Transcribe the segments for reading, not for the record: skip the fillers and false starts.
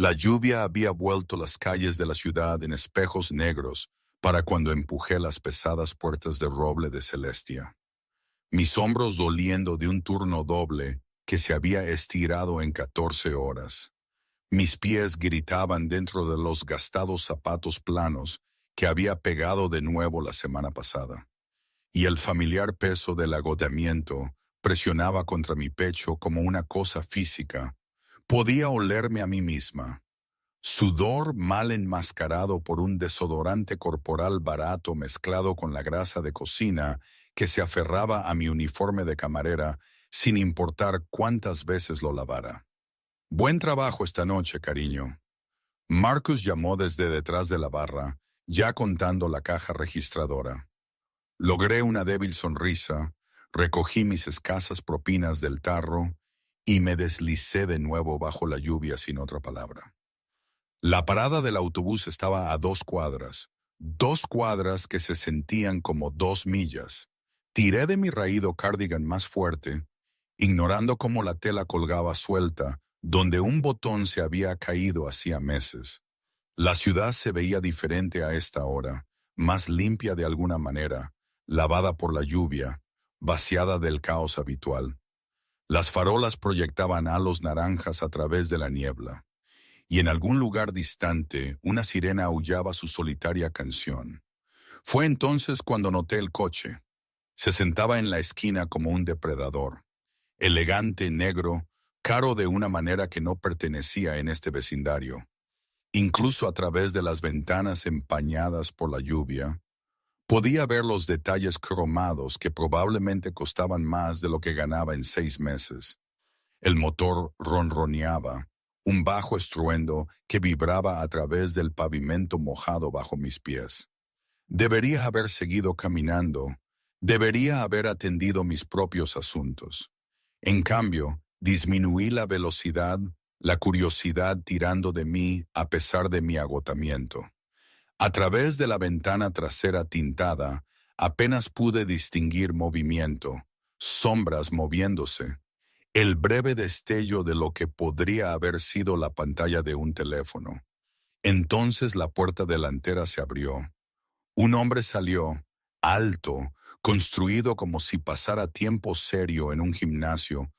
La lluvia había vuelto las calles de la ciudad en espejos negros para cuando empujé las pesadas puertas de roble de Celestia. Mis hombros doliendo de un turno doble que se había estirado en 14 horas. Mis pies gritaban dentro de los gastados zapatos planos que había pegado de nuevo la semana pasada. Y el familiar peso del agotamiento presionaba contra mi pecho como una cosa física. Podía olerme a mí misma. Sudor mal enmascarado por un desodorante corporal barato mezclado con la grasa de cocina que se aferraba a mi uniforme de camarera sin importar cuántas veces lo lavara. Buen trabajo esta noche, cariño. Marcus llamó desde detrás de la barra, ya contando la caja registradora. Logré una débil sonrisa, recogí mis escasas propinas del tarro y me deslicé de nuevo bajo la lluvia sin otra palabra. La parada del autobús estaba a 2 cuadras que se sentían como 2 millas. Tiré de mi raído cardigan más fuerte, ignorando cómo la tela colgaba suelta, donde un botón se había caído hacía meses. La ciudad se veía diferente a esta hora, más limpia de alguna manera, lavada por la lluvia, vaciada del caos habitual. Las farolas proyectaban halos naranjas a través de la niebla, y en algún lugar distante una sirena aullaba su solitaria canción. Fue entonces cuando noté el coche. Se sentaba en la esquina como un depredador, elegante, negro, caro de una manera que no pertenecía en este vecindario. Incluso a través de las ventanas empañadas por la lluvia, podía ver los detalles cromados que probablemente costaban más de lo que ganaba en 6 meses. El motor ronroneaba, un bajo estruendo que vibraba a través del pavimento mojado bajo mis pies. Debería haber seguido caminando, debería haber atendido mis propios asuntos. En cambio, disminuí la velocidad, la curiosidad tirando de mí a pesar de mi agotamiento. A través de la ventana trasera tintada, apenas pude distinguir movimiento, sombras moviéndose, el breve destello de lo que podría haber sido la pantalla de un teléfono. Entonces la puerta delantera se abrió. Un hombre salió, alto, construido como si pasara tiempo serio en un gimnasio,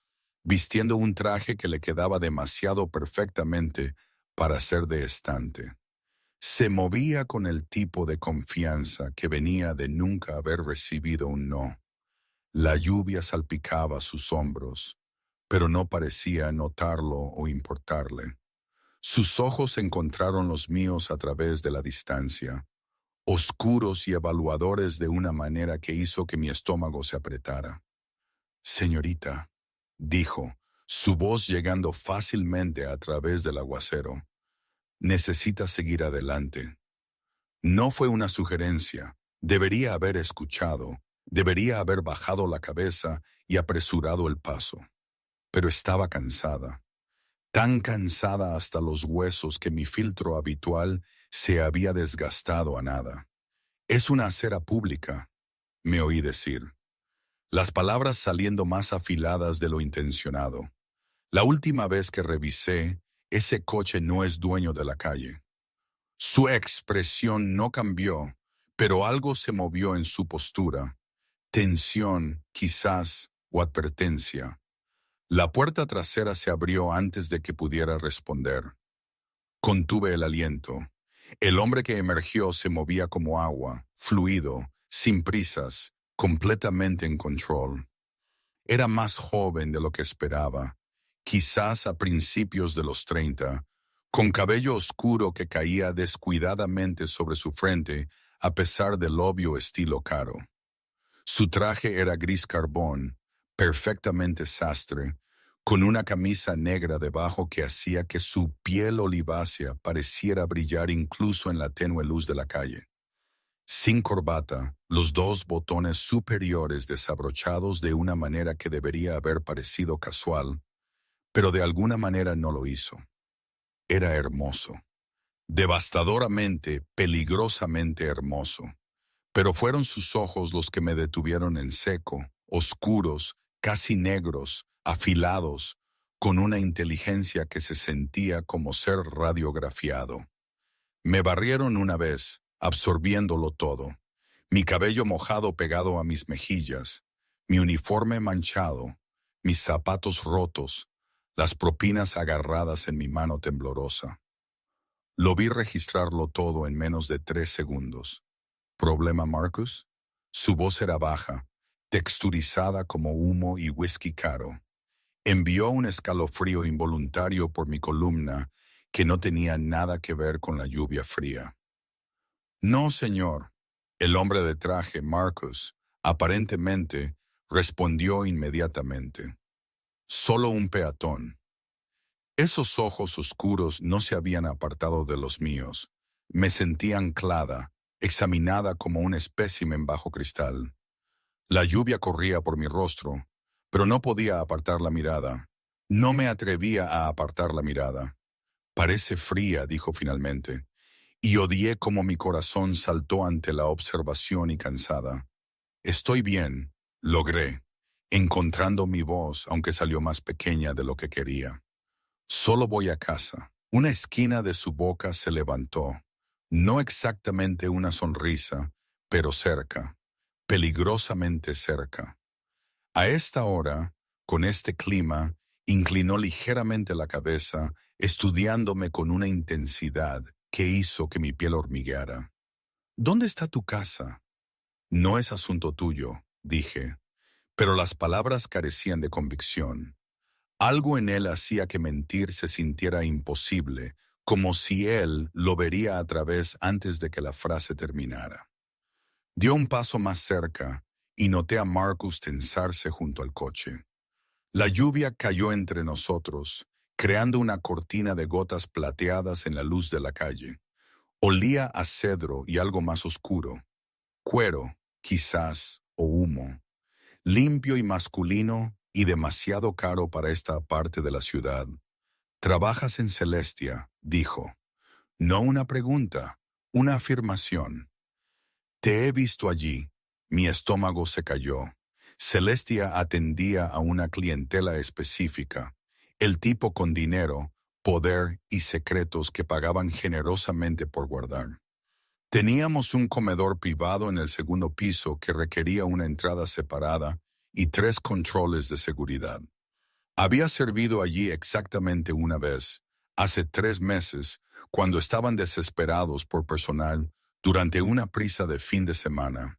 vistiendo un traje que le quedaba demasiado perfectamente para ser de estante. Se movía con el tipo de confianza que venía de nunca haber recibido un no. La lluvia salpicaba sus hombros, pero no parecía notarlo o importarle. Sus ojos encontraron los míos a través de la distancia, oscuros y evaluadores de una manera que hizo que mi estómago se apretara. «Señorita», dijo, su voz llegando fácilmente a través del aguacero, «necesita seguir adelante». No fue una sugerencia. Debería haber escuchado, debería haber bajado la cabeza y apresurado el paso. Pero estaba cansada, tan cansada hasta los huesos que mi filtro habitual se había desgastado a nada. «Es una acera pública», me oí decir, las palabras saliendo más afiladas de lo intencionado. «La última vez que revisé, ese coche no es dueño de la calle». Su expresión no cambió, pero algo se movió en su postura. Tensión, quizás, o advertencia. La puerta trasera se abrió antes de que pudiera responder. Contuve el aliento. El hombre que emergió se movía como agua, fluido, sin prisas, completamente en control. Era más joven de lo que esperaba, quizás a principios de los 30, con cabello oscuro que caía descuidadamente sobre su frente a pesar del obvio estilo caro. Su traje era gris carbón, perfectamente sastre, con una camisa negra debajo que hacía que su piel olivácea pareciera brillar incluso en la tenue luz de la calle. Sin corbata, los 2 botones superiores desabrochados de una manera que debería haber parecido casual, pero de alguna manera no lo hizo. Era hermoso, devastadoramente, peligrosamente hermoso. Pero fueron sus ojos los que me detuvieron en seco, oscuros, casi negros, afilados, con una inteligencia que se sentía como ser radiografiado. Me barrieron una vez, absorbiéndolo todo. Mi cabello mojado pegado a mis mejillas, mi uniforme manchado, mis zapatos rotos, las propinas agarradas en mi mano temblorosa. Lo vi registrarlo todo en menos de 3 segundos. ¿Problema, Marcus? Su voz era baja, texturizada como humo y whisky caro. Envió un escalofrío involuntario por mi columna que no tenía nada que ver con la lluvia fría. No, señor. El hombre de traje, Marcus, aparentemente, respondió inmediatamente. Solo un peatón. Esos ojos oscuros no se habían apartado de los míos. Me sentí anclada, examinada como un espécimen bajo cristal. La lluvia corría por mi rostro, pero no podía apartar la mirada. No me atrevía a apartar la mirada. Parece fría, dijo finalmente, y odié cómo mi corazón saltó ante la observación y cansada. Estoy bien, logré, encontrando mi voz, aunque salió más pequeña de lo que quería. Solo voy a casa. Una esquina de su boca se levantó. No exactamente una sonrisa, pero cerca, peligrosamente cerca. A esta hora, con este clima, inclinó ligeramente la cabeza, estudiándome con una intensidad que hizo que mi piel hormigueara. ¿Dónde está tu casa? No es asunto tuyo, dije, pero las palabras carecían de convicción. Algo en él hacía que mentir se sintiera imposible, como si él lo vería a través antes de que la frase terminara. Dio un paso más cerca y noté a Marcus tensarse junto al coche. La lluvia cayó entre nosotros, creando una cortina de gotas plateadas en la luz de la calle. Olía a cedro y algo más oscuro. Cuero, quizás, o humo. Limpio y masculino y demasiado caro para esta parte de la ciudad. «Trabajas en Celestia», dijo. No una pregunta, una afirmación. «Te he visto allí». Mi estómago se cayó. Celestia atendía a una clientela específica, el tipo con dinero, poder y secretos que pagaban generosamente por guardar. Teníamos un comedor privado en el segundo piso que requería una entrada separada y 3 controles de seguridad. Había servido allí exactamente una vez, hace 3 meses, cuando estaban desesperados por personal durante una prisa de fin de semana.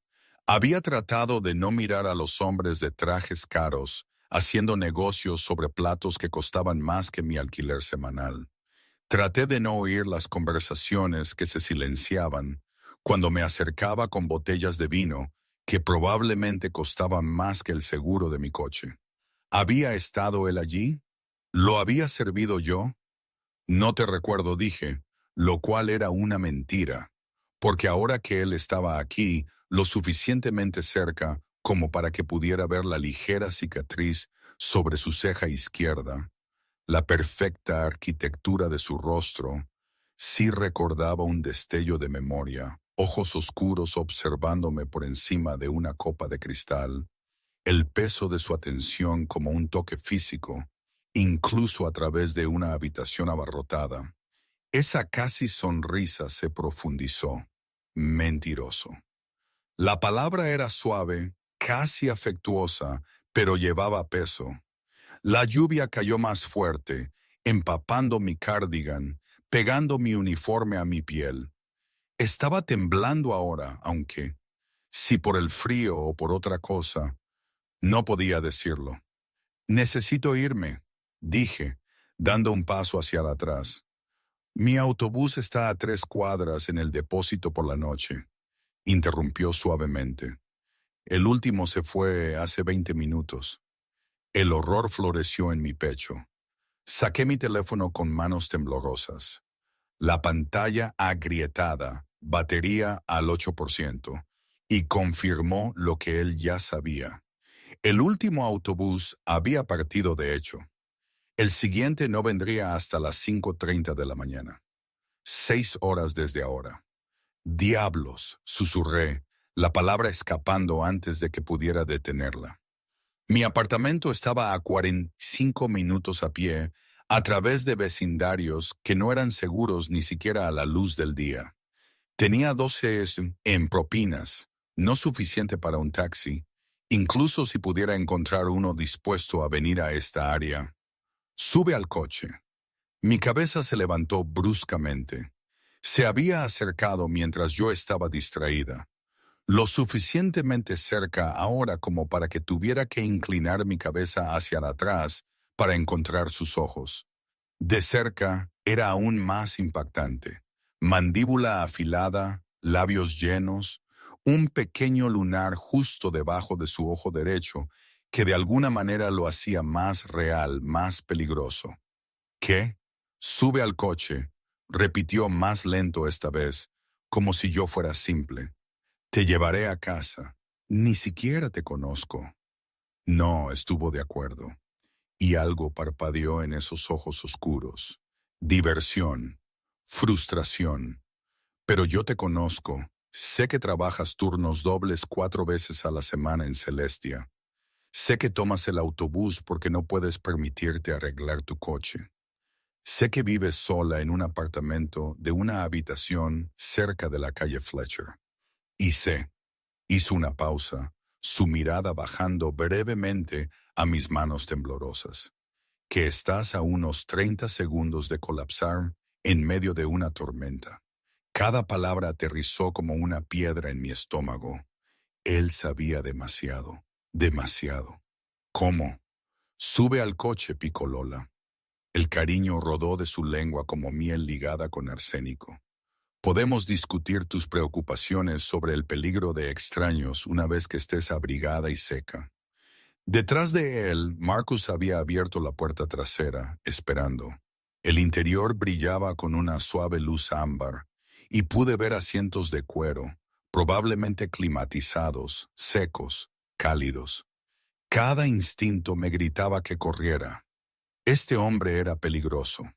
Había tratado de no mirar a los hombres de trajes caros, haciendo negocios sobre platos que costaban más que mi alquiler semanal. Traté de no oír las conversaciones que se silenciaban cuando me acercaba con botellas de vino que probablemente costaban más que el seguro de mi coche. ¿Había estado él allí? ¿Lo había servido yo? No te recuerdo, dije, lo cual era una mentira, porque ahora que él estaba aquí, lo suficientemente cerca como para que pudiera ver la ligera cicatriz sobre su ceja izquierda, la perfecta arquitectura de su rostro, sí recordaba un destello de memoria, ojos oscuros observándome por encima de una copa de cristal, el peso de su atención como un toque físico, incluso a través de una habitación abarrotada. Esa casi sonrisa se profundizó. Mentiroso. La palabra era suave, casi afectuosa, pero llevaba peso. La lluvia cayó más fuerte, empapando mi cardigan, pegando mi uniforme a mi piel. Estaba temblando ahora, aunque, si por el frío o por otra cosa, no podía decirlo. Necesito irme, dije, dando un paso hacia atrás. Mi autobús está a 3 cuadras en el depósito por la noche, interrumpió suavemente. El último se fue hace 20 minutos. El horror floreció en mi pecho. Saqué mi teléfono con manos temblorosas. La pantalla agrietada, batería al 8%, y confirmó lo que él ya sabía. El último autobús había partido de hecho. El siguiente no vendría hasta las 5:30 de la mañana. 6 horas desde ahora. «Diablos», susurré, la palabra escapando antes de que pudiera detenerla. Mi apartamento estaba a 45 minutos a pie, a través de vecindarios que no eran seguros ni siquiera a la luz del día. Tenía 12 en propinas, no suficiente para un taxi, incluso si pudiera encontrar uno dispuesto a venir a esta área. Sube al coche. Mi cabeza se levantó bruscamente. Se había acercado mientras yo estaba distraída. Lo suficientemente cerca ahora como para que tuviera que inclinar mi cabeza hacia atrás para encontrar sus ojos. De cerca era aún más impactante. Mandíbula afilada, labios llenos, un pequeño lunar justo debajo de su ojo derecho que de alguna manera lo hacía más real, más peligroso. ¿Qué? Sube al coche, repitió más lento esta vez, como si yo fuera simple. Te llevaré a casa. Ni siquiera te conozco. No, estuvo de acuerdo. Y algo parpadeó en esos ojos oscuros. Diversión, frustración. Pero yo te conozco. Sé que trabajas turnos dobles 4 veces a la semana en Celestia. Sé que tomas el autobús porque no puedes permitirte arreglar tu coche. Sé que vives sola en un apartamento de una habitación cerca de la calle Fletcher. Y sé, hizo una pausa, su mirada bajando brevemente a mis manos temblorosas, que estás a unos 30 segundos de colapsar en medio de una tormenta. Cada palabra aterrizó como una piedra en mi estómago. Él sabía demasiado, demasiado. ¿Cómo? Sube al coche, picó Lola. El cariño rodó de su lengua como miel ligada con arsénico. Podemos discutir tus preocupaciones sobre el peligro de extraños una vez que estés abrigada y seca. Detrás de él, Marcus había abierto la puerta trasera, esperando. El interior brillaba con una suave luz ámbar, y pude ver asientos de cuero, probablemente climatizados, secos, cálidos. Cada instinto me gritaba que corriera. Este hombre era peligroso.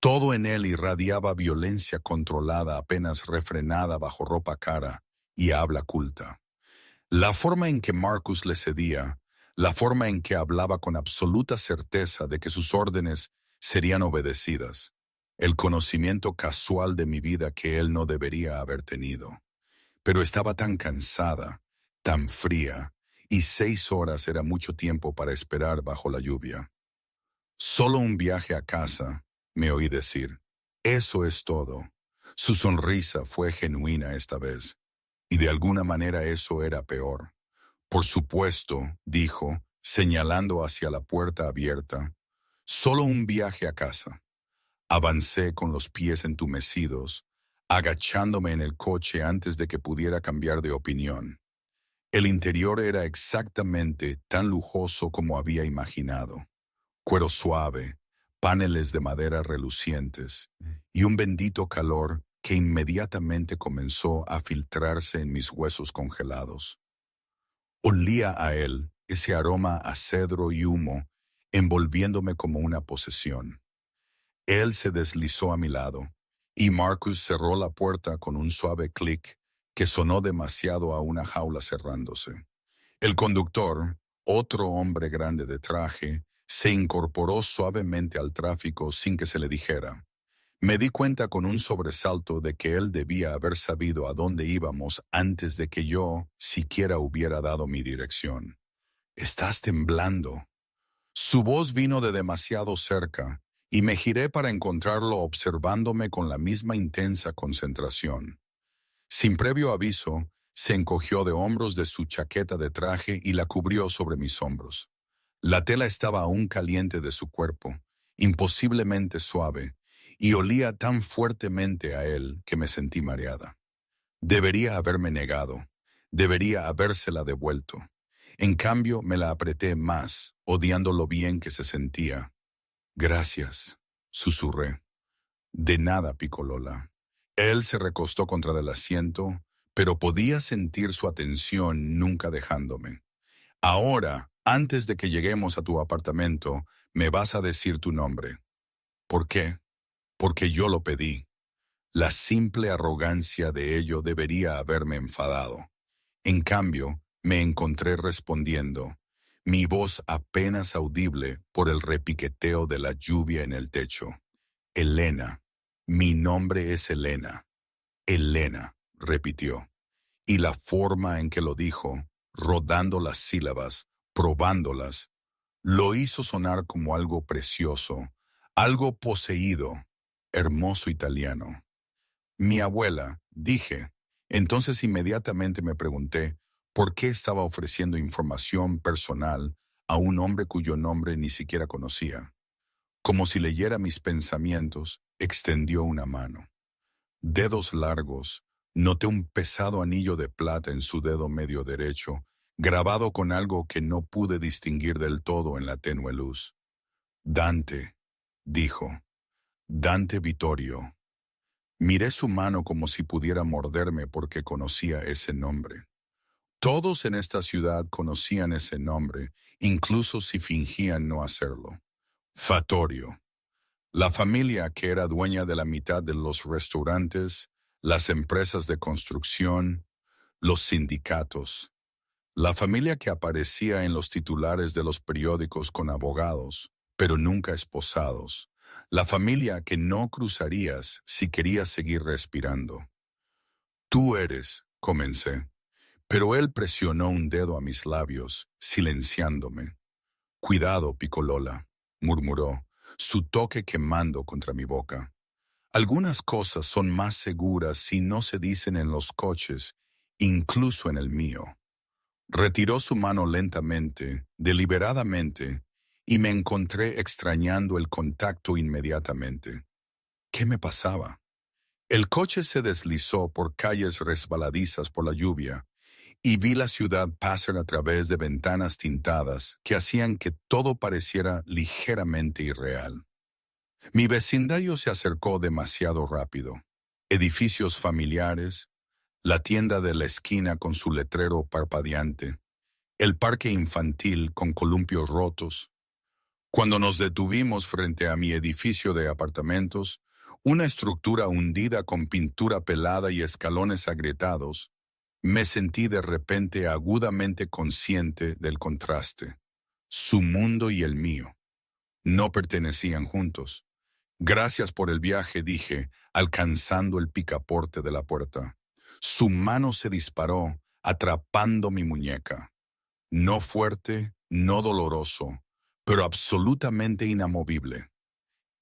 Todo en él irradiaba violencia controlada, apenas refrenada bajo ropa cara y habla culta. La forma en que Marcus le cedía, la forma en que hablaba con absoluta certeza de que sus órdenes serían obedecidas, el conocimiento casual de mi vida que él no debería haber tenido. Pero estaba tan cansada, tan fría, y 6 horas era mucho tiempo para esperar bajo la lluvia. Solo un viaje a casa, me oí decir. Eso es todo. Su sonrisa fue genuina esta vez, y de alguna manera eso era peor. Por supuesto, dijo, señalando hacia la puerta abierta, solo un viaje a casa. Avancé con los pies entumecidos, agachándome en el coche antes de que pudiera cambiar de opinión. El interior era exactamente tan lujoso como había imaginado. Cuero suave, paneles de madera relucientes y un bendito calor que inmediatamente comenzó a filtrarse en mis huesos congelados. Olía a él, ese aroma a cedro y humo, envolviéndome como una posesión. Él se deslizó a mi lado, y Marcus cerró la puerta con un suave clic que sonó demasiado a una jaula cerrándose. El conductor, otro hombre grande de traje, se incorporó suavemente al tráfico sin que se le dijera. Me di cuenta con un sobresalto de que él debía haber sabido a dónde íbamos antes de que yo siquiera hubiera dado mi dirección. «Estás temblando». Su voz vino de demasiado cerca, y me giré para encontrarlo observándome con la misma intensa concentración. Sin previo aviso, se encogió de hombros de su chaqueta de traje y la cubrió sobre mis hombros. La tela estaba aún caliente de su cuerpo, imposiblemente suave, y olía tan fuertemente a él que me sentí mareada. Debería haberme negado, debería habérsela devuelto. En cambio, me la apreté más, odiando lo bien que se sentía. «Gracias», susurré. «De nada», picó Lola. Él se recostó contra el asiento, pero podía sentir su atención nunca dejándome. «Ahora, antes de que lleguemos a tu apartamento, me vas a decir tu nombre». «¿Por qué?» «Porque yo lo pedí». La simple arrogancia de ello debería haberme enfadado. En cambio, me encontré respondiendo. mi voz apenas audible por el repiqueteo de la lluvia en el techo. Elena, mi nombre es Elena. Elena, repitió, y la forma en que lo dijo, rodando las sílabas, probándolas, lo hizo sonar como algo precioso, algo poseído, hermoso italiano. Mi abuela, dije. Entonces inmediatamente me pregunté por qué estaba ofreciendo información personal a un hombre cuyo nombre ni siquiera conocía. Como si leyera mis pensamientos, extendió una mano. Dedos largos, noté un pesado anillo de plata en su dedo medio derecho, grabado con algo que no pude distinguir del todo en la tenue luz. Dante, dijo. Dante Vittorio. Miré su mano como si pudiera morderme porque conocía ese nombre. Todos en esta ciudad conocían ese nombre, incluso si fingían no hacerlo. Fattorio. La familia que era dueña de la mitad de los restaurantes, las empresas de construcción, los sindicatos. La familia que aparecía en los titulares de los periódicos con abogados, pero nunca esposados. La familia que no cruzarías si querías seguir respirando. Tú eres, comencé, pero él presionó un dedo a mis labios, silenciándome. Cuidado, Piccolola, murmuró, su toque quemando contra mi boca. Algunas cosas son más seguras si no se dicen en los coches, incluso en el mío. Retiró su mano lentamente, deliberadamente, y me encontré extrañando el contacto inmediatamente. ¿Qué me pasaba? El coche se deslizó por calles resbaladizas por la lluvia, y vi la ciudad pasar a través de ventanas tintadas que hacían que todo pareciera ligeramente irreal. Mi vecindario se acercó demasiado rápido. Edificios familiares, la tienda de la esquina con su letrero parpadeante, el parque infantil con columpios rotos. Cuando nos detuvimos frente a mi edificio de apartamentos, una estructura hundida con pintura pelada y escalones agrietados, me sentí de repente agudamente consciente del contraste. Su mundo y el mío no pertenecían juntos. Gracias por el viaje, dije, alcanzando el picaporte de la puerta. Su mano se disparó, atrapando mi muñeca. No fuerte, no doloroso, pero absolutamente inamovible.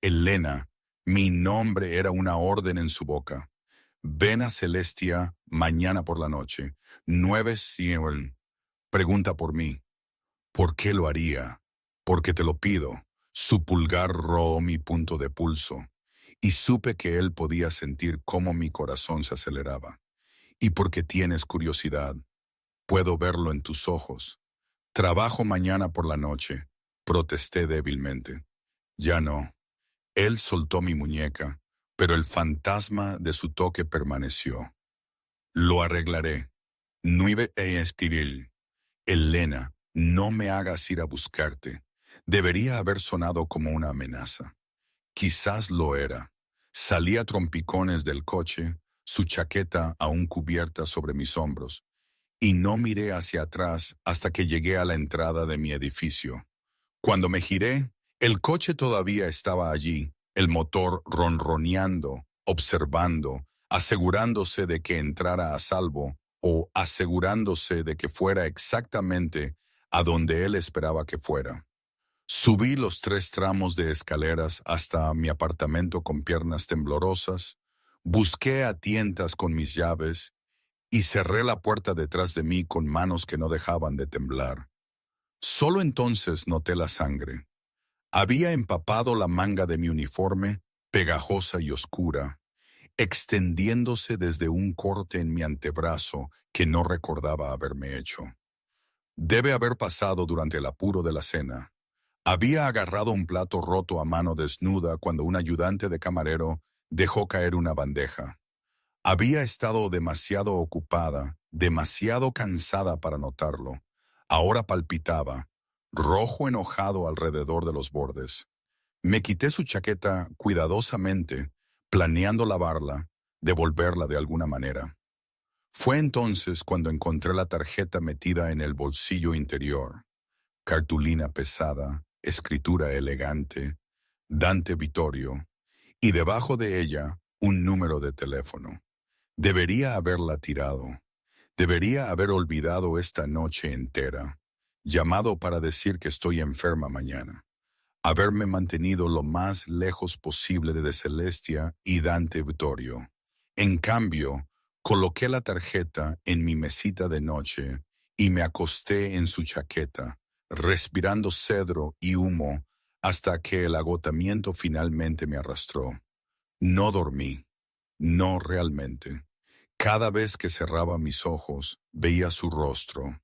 Elena, mi nombre era una orden en su boca. Ven a Celestia mañana por la noche. 9:00. Pregunta por mí. ¿Por qué lo haría? Porque te lo pido. Su pulgar roó mi punto de pulso, y supe que él podía sentir cómo mi corazón se aceleraba. Y porque tienes curiosidad, puedo verlo en tus ojos. Trabajo mañana por la noche, protesté débilmente. Ya no. Él soltó mi muñeca, pero el fantasma de su toque permaneció. Lo arreglaré. Nueve e escribir. Elena, no me hagas ir a buscarte. Debería haber sonado como una amenaza. Quizás lo era. Salí a trompicones del coche, su chaqueta aún cubierta sobre mis hombros, y no miré hacia atrás hasta que llegué a la entrada de mi edificio. Cuando me giré, el coche todavía estaba allí, el motor ronroneando, observando, asegurándose de que entrara a salvo o asegurándose de que fuera exactamente a donde él esperaba que fuera. Subí los 3 tramos de escaleras hasta mi apartamento con piernas temblorosas, busqué a tientas con mis llaves y cerré la puerta detrás de mí con manos que no dejaban de temblar. Solo entonces noté la sangre. Había empapado la manga de mi uniforme, pegajosa y oscura, extendiéndose desde un corte en mi antebrazo que no recordaba haberme hecho. Debe haber pasado durante el apuro de la cena. Había agarrado un plato roto a mano desnuda cuando un ayudante de camarero dejó caer una bandeja. Había estado demasiado ocupada, demasiado cansada para notarlo. Ahora palpitaba, rojo enojado alrededor de los bordes. Me quité su chaqueta cuidadosamente, planeando lavarla, devolverla de alguna manera. Fue entonces cuando encontré la tarjeta metida en el bolsillo interior. cartulina pesada, escritura elegante, Dante Vittorio, y debajo de ella un número de teléfono. Debería haberla tirado. Debería haber olvidado esta noche entera. Llamado para decir que estoy enferma mañana. Haberme mantenido lo más lejos posible de Celestia y Dante Vittorio. En cambio, coloqué la tarjeta en mi mesita de noche y me acosté en su chaqueta, respirando cedro y humo hasta que el agotamiento finalmente me arrastró. No dormí, no realmente. Cada vez que cerraba mis ojos, veía su rostro.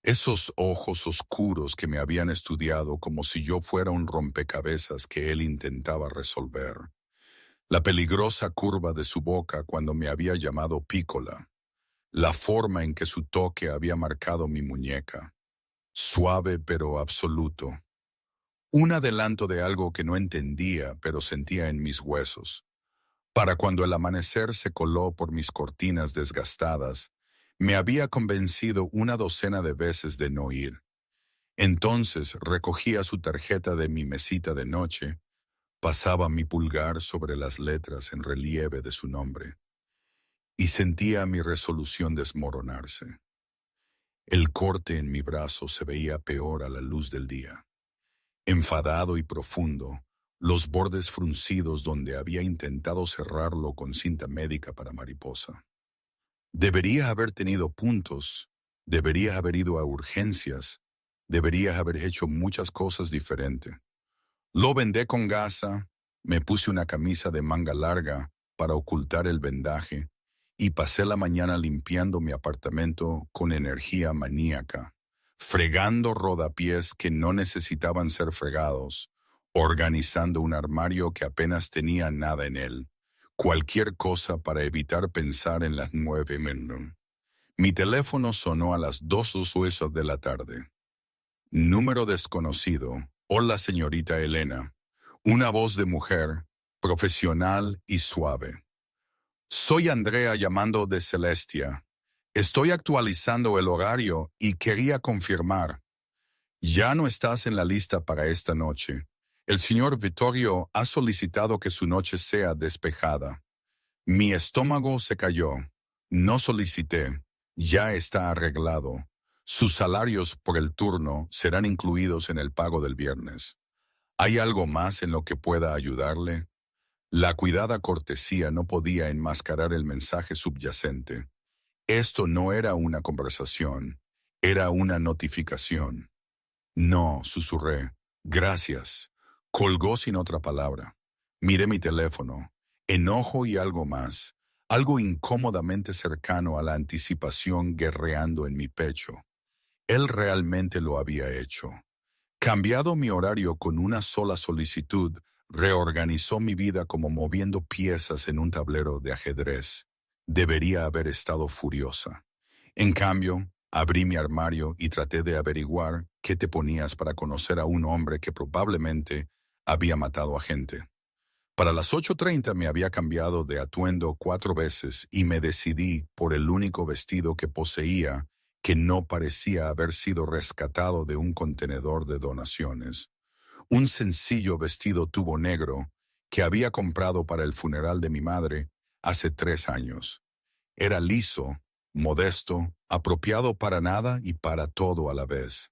Esos ojos oscuros que me habían estudiado como si yo fuera un rompecabezas que él intentaba resolver. La peligrosa curva de su boca cuando me había llamado pícola. La forma en que su toque había marcado mi muñeca. Suave pero absoluto. Un adelanto de algo que no entendía pero sentía en mis huesos. Para cuando el amanecer se coló por mis cortinas desgastadas, me había convencido una docena de veces de no ir. Entonces recogía su tarjeta de mi mesita de noche, pasaba mi pulgar sobre las letras en relieve de su nombre, y sentía mi resolución desmoronarse. El corte en mi brazo se veía peor a la luz del día. Enfadado y profundo, los bordes fruncidos donde había intentado cerrarlo con cinta médica para mariposa. Debería haber tenido puntos, debería haber ido a urgencias, debería haber hecho muchas cosas diferentes. Lo vendé con gasa, me puse una camisa de manga larga para ocultar el vendaje y pasé la mañana limpiando mi apartamento con energía maníaca, fregando rodapiés que no necesitaban ser fregados, organizando un armario que apenas tenía nada en él, cualquier cosa para evitar pensar en las 9 m. Mi teléfono sonó a las 2:08 de la tarde. Número desconocido. Hola, señorita Elena. Una voz de mujer, profesional y suave. Soy Andrea llamando de Celestia. Estoy actualizando el horario y quería confirmar. Ya no estás en la lista para esta noche. El señor Vittorio ha solicitado que su noche sea despejada. Mi estómago se cayó. No solicité. Ya está arreglado. Sus salarios por el turno serán incluidos en el pago del viernes. ¿Hay algo más en lo que pueda ayudarle? La cuidada cortesía no podía enmascarar el mensaje subyacente. Esto no era una conversación, era una notificación. No, susurré. Gracias. Colgó sin otra palabra. Miré mi teléfono. Enojo y algo más. Algo incómodamente cercano a la anticipación guerreando en mi pecho. Él realmente lo había hecho. Cambiado mi horario con una sola solicitud, reorganizó mi vida como moviendo piezas en un tablero de ajedrez. Debería haber estado furiosa. En cambio, abrí mi armario y traté de averiguar qué te ponías para conocer a un hombre que probablemente había matado a gente. Para las 8:30 me había cambiado de atuendo 4 veces y me decidí por el único vestido que poseía que no parecía haber sido rescatado de un contenedor de donaciones. Un sencillo vestido tubo negro que había comprado para el funeral de mi madre hace 3 años. Era liso, modesto, apropiado para nada y para todo a la vez.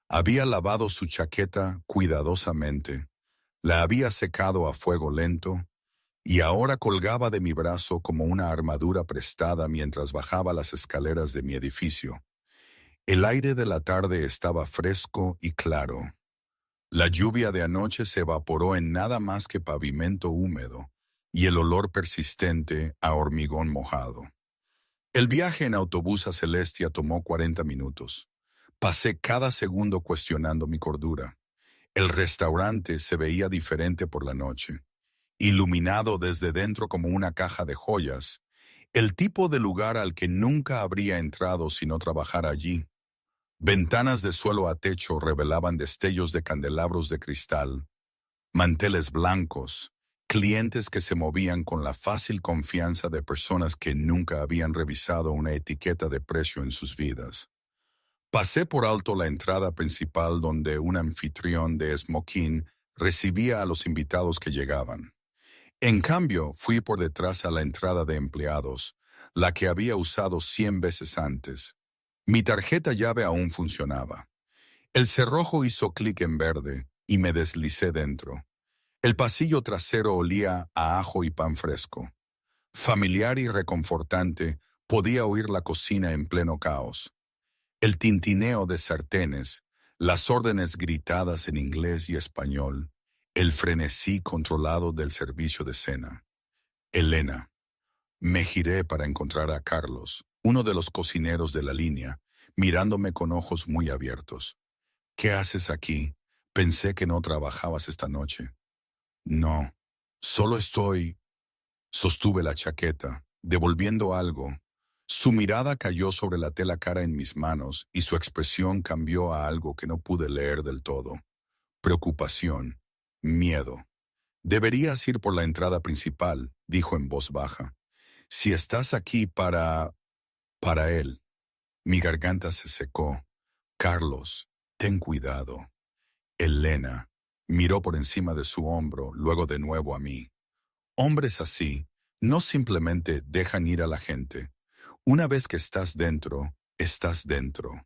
Había lavado su chaqueta cuidadosamente, la había secado a fuego lento y ahora colgaba de mi brazo como una armadura prestada mientras bajaba las escaleras de mi edificio. El aire de la tarde estaba fresco y claro. La lluvia de anoche se evaporó en nada más que pavimento húmedo y el olor persistente a hormigón mojado. El viaje en autobús a Celestia tomó 40 minutos. Pasé cada segundo cuestionando mi cordura. El restaurante se veía diferente por la noche, iluminado desde dentro como una caja de joyas, el tipo de lugar al que nunca habría entrado si no trabajara allí. Ventanas de suelo a techo revelaban destellos de candelabros de cristal, manteles blancos, clientes que se movían con la fácil confianza de personas que nunca habían revisado una etiqueta de precio en sus vidas. Pasé por alto la entrada principal donde un anfitrión de smoking recibía a los invitados que llegaban. En cambio, fui por detrás a la entrada de empleados, la que había usado 100 veces antes. Mi tarjeta llave aún funcionaba. El cerrojo hizo clic en verde y me deslicé dentro. El pasillo trasero olía a ajo y pan fresco. Familiar y reconfortante, podía oír la cocina en pleno caos. El tintineo de sartenes, las órdenes gritadas en inglés y español, el frenesí controlado del servicio de cena. Elena. Me giré para encontrar a Carlos, uno de los cocineros de la línea, mirándome con ojos muy abiertos. ¿Qué haces aquí? Pensé que no trabajabas esta noche. No, solo estoy... Sostuve la chaqueta, devolviendo algo. Su mirada cayó sobre la tela cara en mis manos y su expresión cambió a algo que no pude leer del todo. Preocupación, miedo. Deberías ir por la entrada principal, dijo en voz baja. Si estás aquí para él. Mi garganta se secó. Carlos, ten cuidado. Elena miró por encima de su hombro, luego de nuevo a mí. Hombres así no simplemente dejan ir a la gente. Una vez que estás dentro, estás dentro.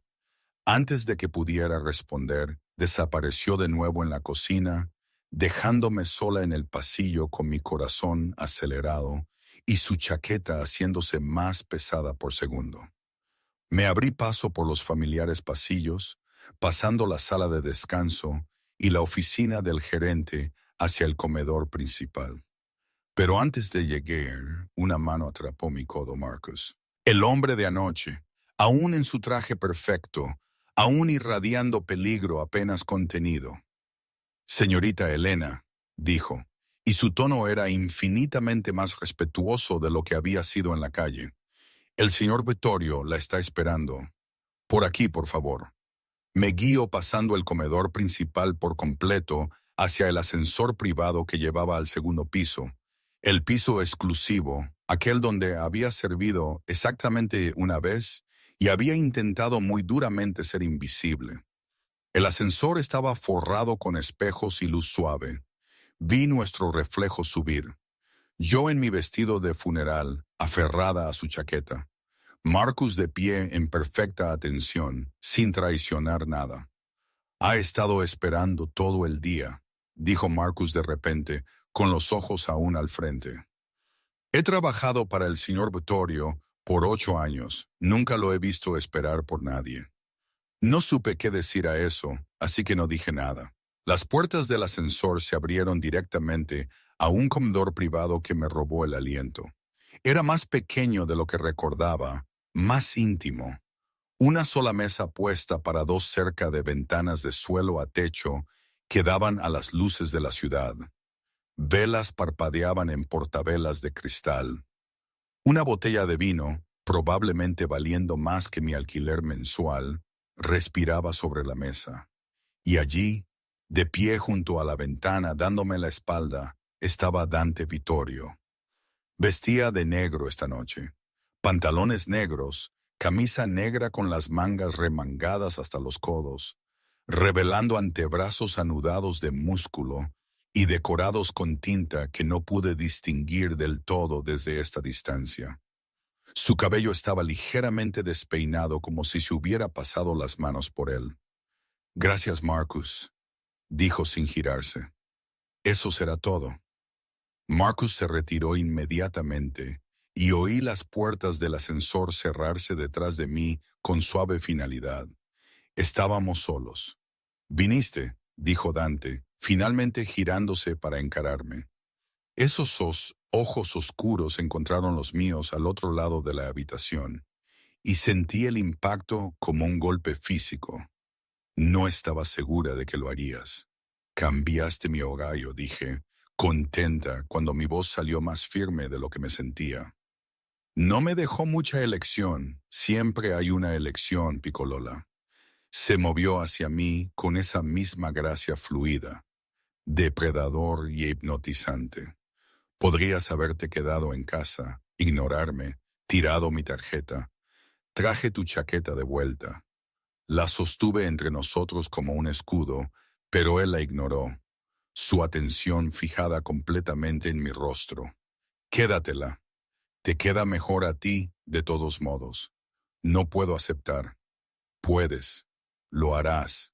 Antes de que pudiera responder, desapareció de nuevo en la cocina, dejándome sola en el pasillo con mi corazón acelerado y su chaqueta haciéndose más pesada por segundo. Me abrí paso por los familiares pasillos, pasando la sala de descanso y la oficina del gerente hacia el comedor principal. Pero antes de llegar, una mano atrapó mi codo, Marcus. El hombre de anoche, aún en su traje perfecto, aún irradiando peligro apenas contenido. Señorita Elena, dijo, y su tono era infinitamente más respetuoso de lo que había sido en la calle. El señor Vittorio la está esperando. Por aquí, por favor. Me guío pasando el comedor principal por completo hacia el ascensor privado que llevaba al segundo piso. El piso exclusivo, aquel donde había servido exactamente una vez y había intentado muy duramente ser invisible. El ascensor estaba forrado con espejos y luz suave. Vi nuestro reflejo subir. Yo en mi vestido de funeral, aferrada a su chaqueta. Marcus de pie en perfecta atención, sin traicionar nada. Ha estado esperando todo el día, dijo Marcus de repente, con los ojos aún al frente. He trabajado para el señor Vittorio por 8 años. Nunca lo he visto esperar por nadie. No supe qué decir a eso, así que no dije nada. Las puertas del ascensor se abrieron directamente a un comedor privado que me robó el aliento. Era más pequeño de lo que recordaba, más íntimo. Una sola mesa puesta para 2 cerca de ventanas de suelo a techo que daban a las luces de la ciudad. Velas parpadeaban en portavelas de cristal. Una botella de vino, probablemente valiendo más que mi alquiler mensual, respiraba sobre la mesa. Y allí, de pie junto a la ventana dándome la espalda, estaba Dante Vittorio. Vestía de negro esta noche. Pantalones negros, camisa negra con las mangas remangadas hasta los codos, revelando antebrazos anudados de músculo y decorados con tinta que no pude distinguir del todo desde esta distancia. Su cabello estaba ligeramente despeinado como si se hubiera pasado las manos por él. Gracias, Marcus, dijo sin girarse. Eso será todo. Marcus se retiró inmediatamente y oí las puertas del ascensor cerrarse detrás de mí con suave finalidad. Estábamos solos. «Viniste», dijo Dante, finalmente girándose para encararme. Esos ojos oscuros encontraron los míos al otro lado de la habitación, y sentí el impacto como un golpe físico. No estaba segura de que lo harías. Cambiaste mi hogallo, dije, contenta cuando mi voz salió más firme de lo que me sentía. No me dejó mucha elección, siempre hay una elección, Piccolola. Se movió hacia mí con esa misma gracia fluida, depredador y hipnotizante. Podrías haberte quedado en casa, ignorarme, tirado mi tarjeta. Traje tu chaqueta de vuelta. La sostuve entre nosotros como un escudo, pero él la ignoró, su atención fijada completamente en mi rostro. Quédatela. Te queda mejor a ti, de todos modos. No puedo aceptar. Puedes. Lo harás.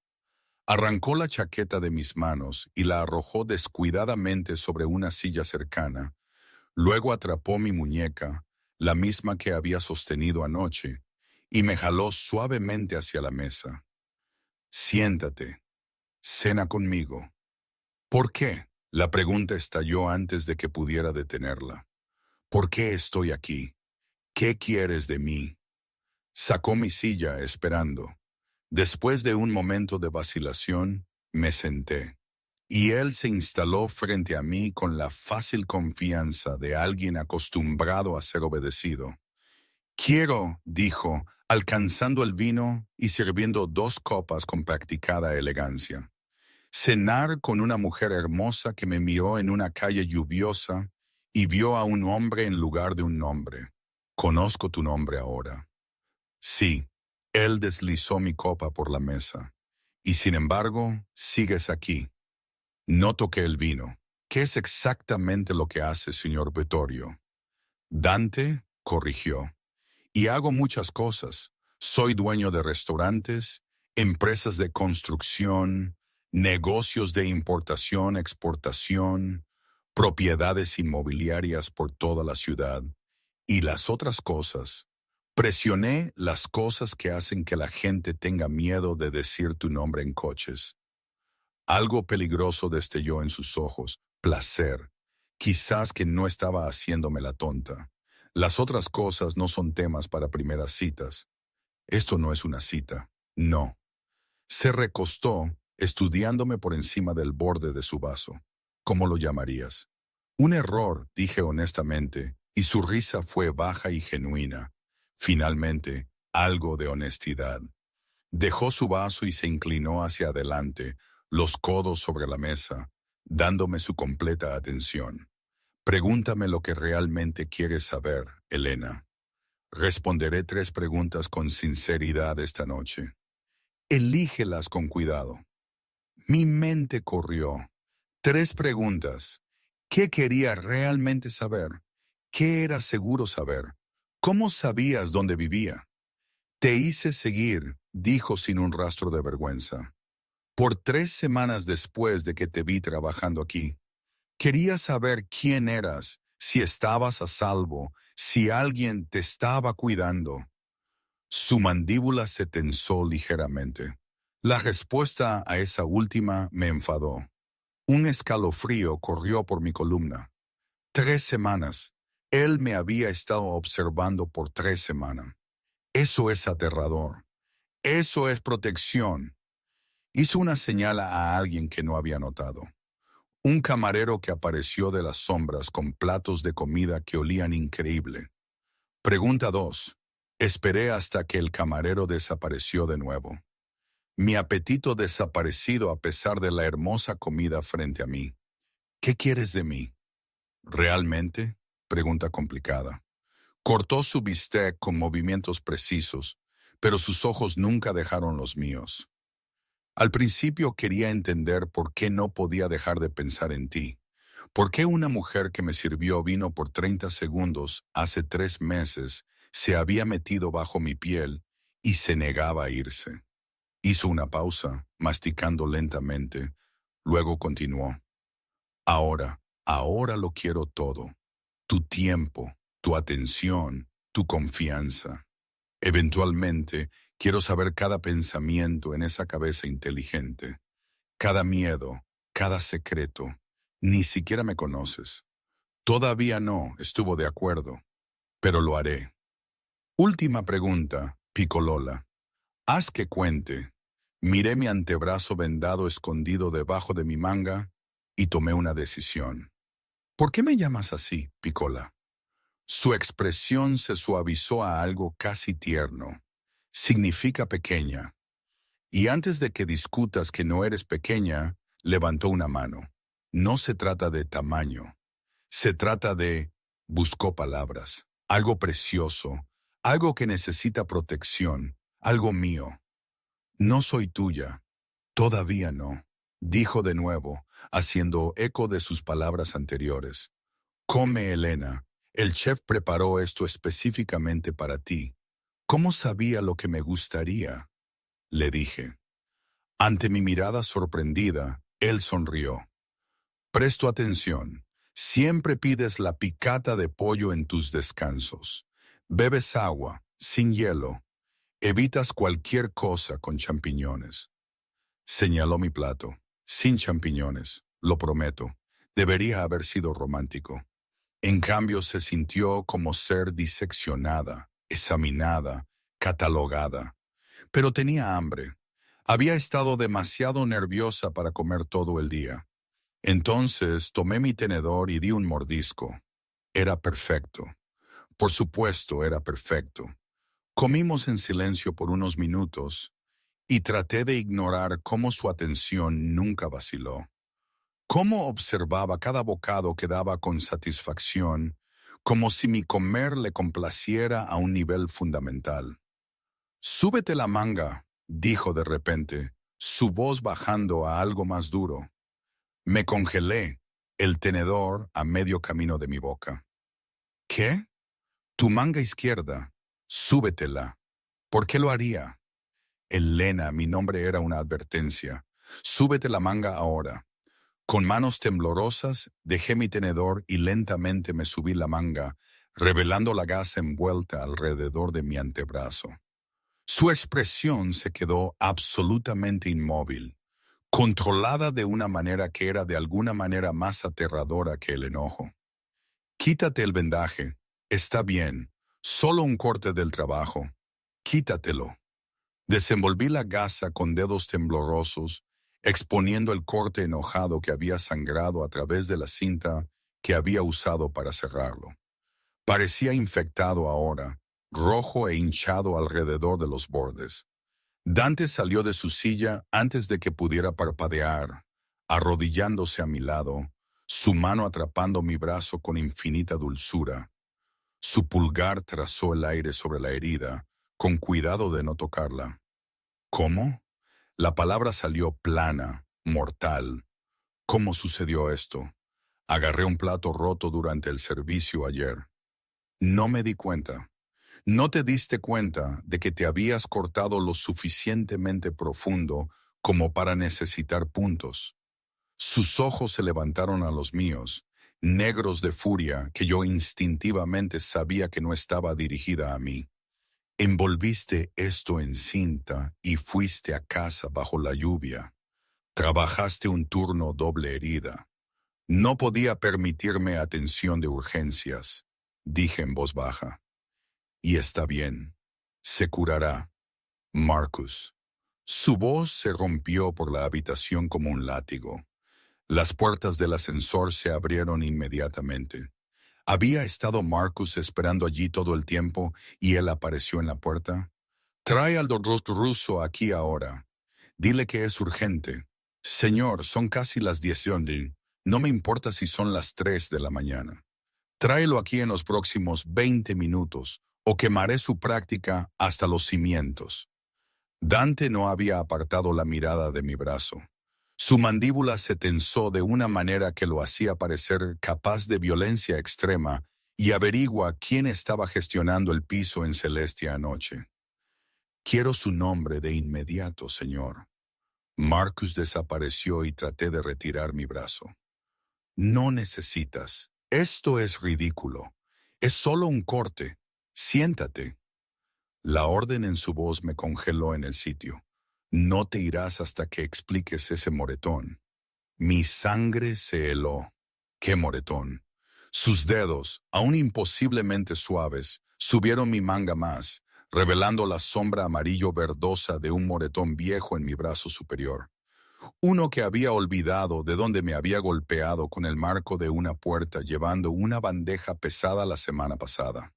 Arrancó la chaqueta de mis manos y la arrojó descuidadamente sobre una silla cercana. Luego atrapó mi muñeca, la misma que había sostenido anoche, y me jaló suavemente hacia la mesa. Siéntate. Cena conmigo. ¿Por qué? La pregunta estalló antes de que pudiera detenerla. ¿Por qué estoy aquí? ¿Qué quieres de mí? Sacó mi silla esperando. Después de un momento de vacilación, me senté, y él se instaló frente a mí con la fácil confianza de alguien acostumbrado a ser obedecido. Quiero, dijo, alcanzando el vino y sirviendo 2 copas con practicada elegancia. Cenar con una mujer hermosa que me miró en una calle lluviosa y vio a un hombre en lugar de un nombre. Conozco tu nombre ahora. Sí, él deslizó mi copa por la mesa. Y sin embargo, sigues aquí. No toqué el vino. ¿Qué es exactamente lo que hace, señor Vittorio? Dante corrigió. Y hago muchas cosas. Soy dueño de restaurantes, empresas de construcción, negocios de importación, exportación, propiedades inmobiliarias por toda la ciudad. Y las otras cosas. Presioné las cosas que hacen que la gente tenga miedo de decir tu nombre en coches. Algo peligroso destelló en sus ojos. Placer. Quizás que no estaba haciéndome la tonta. Las otras cosas no son temas para primeras citas. Esto no es una cita. No. Se recostó, estudiándome por encima del borde de su vaso. ¿Cómo lo llamarías? Un error, dije honestamente, y su risa fue baja y genuina. Finalmente, algo de honestidad. Dejó su vaso y se inclinó hacia adelante, los codos sobre la mesa, dándome su completa atención. Pregúntame lo que realmente quieres saber, Elena. Responderé 3 preguntas con sinceridad esta noche. Elígelas con cuidado. Mi mente corrió. 3 preguntas. ¿Qué quería realmente saber? ¿Qué era seguro saber? ¿Cómo sabías dónde vivía? Te hice seguir, dijo sin un rastro de vergüenza. Por 3 semanas después de que te vi trabajando aquí. Quería saber quién eras, si estabas a salvo, si alguien te estaba cuidando. Su mandíbula se tensó ligeramente. La respuesta a esa última me enfadó. Un escalofrío corrió por mi columna. 3 semanas. Él me había estado observando por 3 semanas. Eso es aterrador. Eso es protección. Hizo una señal a alguien que no había notado. Un camarero que apareció de las sombras con platos de comida que olían increíble. Pregunta 2. Esperé hasta que el camarero desapareció de nuevo. Mi apetito desaparecido a pesar de la hermosa comida frente a mí. ¿Qué quieres de mí? ¿Realmente? Pregunta complicada. Cortó su bistec con movimientos precisos, pero sus ojos nunca dejaron los míos. Al principio quería entender por qué no podía dejar de pensar en ti. ¿Por qué una mujer que me sirvió vino por 30 segundos hace 3 meses se había metido bajo mi piel y se negaba a irse? Hizo una pausa, masticando lentamente. Luego continuó. Ahora lo quiero todo. Tu tiempo, tu atención, tu confianza. Eventualmente, quiero saber cada pensamiento en esa cabeza inteligente. Cada miedo, cada secreto. Ni siquiera me conoces. Todavía no, estuvo de acuerdo. Pero lo haré. Última pregunta, Picolola. Haz que cuente. Miré mi antebrazo vendado escondido debajo de mi manga y tomé una decisión. ¿Por qué me llamas así, Piccola? Su expresión se suavizó a algo casi tierno. Significa pequeña. Y antes de que discutas que no eres pequeña, levantó una mano. No se trata de tamaño. Se trata de... Buscó palabras. Algo precioso. Algo que necesita protección. Algo mío. No soy tuya. Todavía no, dijo de nuevo, haciendo eco de sus palabras anteriores. Come, Elena. El chef preparó esto específicamente para ti. ¿Cómo sabía lo que me gustaría? Le dije. Ante mi mirada sorprendida, él sonrió. Presto atención. Siempre pides la picata de pollo en tus descansos. Bebes agua, sin hielo. Evitas cualquier cosa con champiñones. Señaló mi plato. Sin champiñones, lo prometo. Debería haber sido romántico. En cambio se sintió como ser diseccionada, examinada, catalogada. Pero tenía hambre. Había estado demasiado nerviosa para comer todo el día. Entonces tomé mi tenedor y di un mordisco. Era perfecto. Por supuesto, era perfecto. Comimos en silencio por unos minutos y traté de ignorar cómo su atención nunca vaciló. Cómo observaba cada bocado que daba con satisfacción, como si mi comer le complaciera a un nivel fundamental. Súbete la manga, dijo de repente, su voz bajando a algo más duro. Me congelé, el tenedor a medio camino de mi boca. ¿Qué? Tu manga izquierda. Súbetela. ¿Por qué lo haría? Elena, mi nombre era una advertencia. Súbete la manga ahora. Con manos temblorosas, dejé mi tenedor y lentamente me subí la manga, revelando la gasa envuelta alrededor de mi antebrazo. Su expresión se quedó absolutamente inmóvil, controlada de una manera que era de alguna manera más aterradora que el enojo. Quítate el vendaje. Está bien. Solo un corte del trabajo. Quítatelo. Desenvolví la gasa con dedos temblorosos, exponiendo el corte enojado que había sangrado a través de la cinta que había usado para cerrarlo. Parecía infectado ahora, rojo e hinchado alrededor de los bordes. Dante salió de su silla antes de que pudiera parpadear, arrodillándose a mi lado, su mano atrapando mi brazo con infinita dulzura. Su pulgar trazó el aire sobre la herida, con cuidado de no tocarla. ¿Cómo? La palabra salió plana, mortal. ¿Cómo sucedió esto? Agarré un plato roto durante el servicio ayer. No me di cuenta. No te diste cuenta de que te habías cortado lo suficientemente profundo como para necesitar puntos. Sus ojos se levantaron a los míos, negros de furia que yo instintivamente sabía que no estaba dirigida a mí. Envolviste esto en cinta y fuiste a casa bajo la lluvia. Trabajaste un turno doble herida. No podía permitirme atención de urgencias, dije en voz baja. Y está bien. Se curará. Marcus. Su voz se rompió por la habitación como un látigo. Las puertas del ascensor se abrieron inmediatamente. ¿Había estado Marcus esperando allí todo el tiempo y él apareció en la puerta? Trae al doctor ruso aquí ahora. Dile que es urgente. Señor, son casi las 10:00. No me importa si son las 3 de la mañana. Tráelo aquí en los próximos 20 minutos o quemaré su práctica hasta los cimientos. Dante no había apartado la mirada de mi brazo. Su mandíbula se tensó de una manera que lo hacía parecer capaz de violencia extrema y averigua quién estaba gestionando el piso en Celestia anoche. Quiero su nombre de inmediato, señor. Marcus desapareció y traté de retirar mi brazo. No necesitas. Esto es ridículo. Es solo un corte. Siéntate. La orden en su voz me congeló en el sitio. No te irás hasta que expliques ese moretón. Mi sangre se heló. ¡Qué moretón! Sus dedos, aún imposiblemente suaves, subieron mi manga más, revelando la sombra amarillo verdosa de un moretón viejo en mi brazo superior. Uno que había olvidado de dónde me había golpeado con el marco de una puerta llevando una bandeja pesada la semana pasada.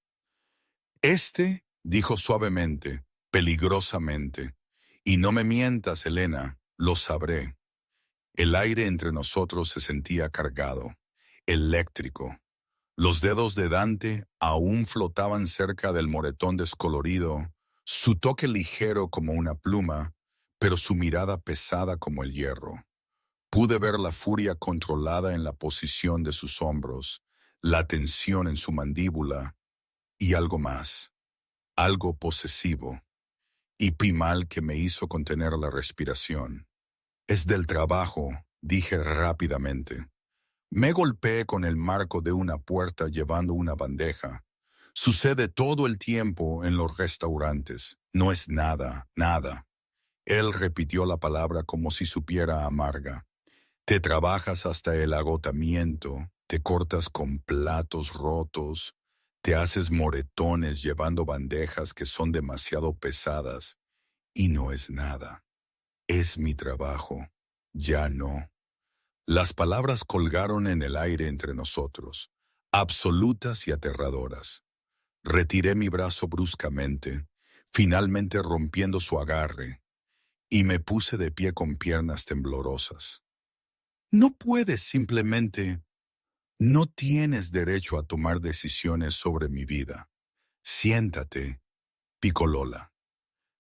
Dijo suavemente, peligrosamente, y no me mientas, Elena, lo sabré. El aire entre nosotros se sentía cargado, eléctrico. Los dedos de Dante aún flotaban cerca del moretón descolorido, su toque ligero como una pluma, pero su mirada pesada como el hierro. Pude ver la furia controlada en la posición de sus hombros, la tensión en su mandíbula y algo más, algo posesivo y primal que me hizo contener la respiración. Es del trabajo, dije rápidamente. Me golpeé con el marco de una puerta llevando una bandeja. Sucede todo el tiempo en los restaurantes. No es nada, nada. Él repitió la palabra como si supiera amarga. Te trabajas hasta el agotamiento, te cortas con platos rotos, te haces moretones llevando bandejas que son demasiado pesadas, y no es nada. Es mi trabajo. Ya no. Las palabras colgaron en el aire entre nosotros, absolutas y aterradoras. Retiré mi brazo bruscamente, finalmente rompiendo su agarre, y me puse de pie con piernas temblorosas. No puedes simplemente... No tienes derecho a tomar decisiones sobre mi vida. Siéntate, Picolola.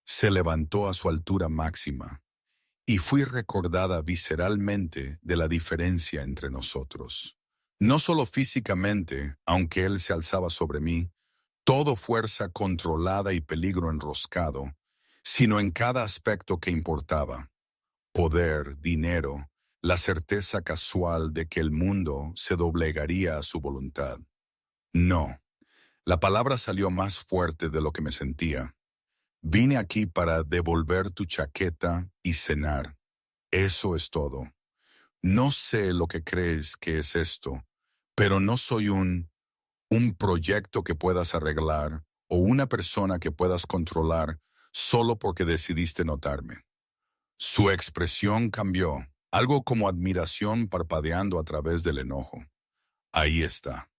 Se levantó a su altura máxima, y fui recordada visceralmente de la diferencia entre nosotros. No solo físicamente, aunque él se alzaba sobre mí, todo fuerza controlada y peligro enroscado, sino en cada aspecto que importaba. Poder, dinero, la certeza casual de que el mundo se doblegaría a su voluntad. No, la palabra salió más fuerte de lo que me sentía. Vine aquí para devolver tu chaqueta y cenar. Eso es todo. No sé lo que crees que es esto, pero no soy un proyecto que puedas arreglar o una persona que puedas controlar solo porque decidiste notarme. Su expresión cambió, algo como admiración parpadeando a través del enojo. Ahí está.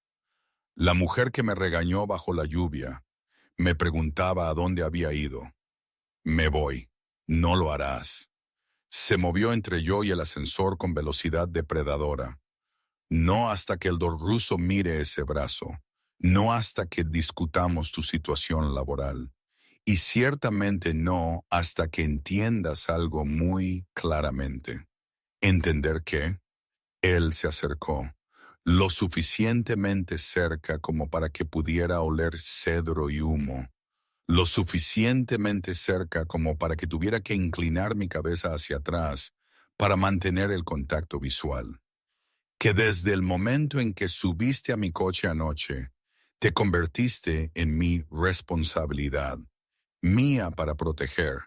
La mujer que me regañó bajo la lluvia me preguntaba a dónde había ido. Me voy. No lo harás. Se movió entre yo y el ascensor con velocidad depredadora. No hasta que el ruso mire ese brazo. No hasta que discutamos tu situación laboral. Y ciertamente no hasta que entiendas algo muy claramente. Entender que él se acercó, lo suficientemente cerca como para que pudiera oler cedro y humo, lo suficientemente cerca como para que tuviera que inclinar mi cabeza hacia atrás para mantener el contacto visual. Que desde el momento en que subiste a mi coche anoche, te convertiste en mi responsabilidad, mía para proteger,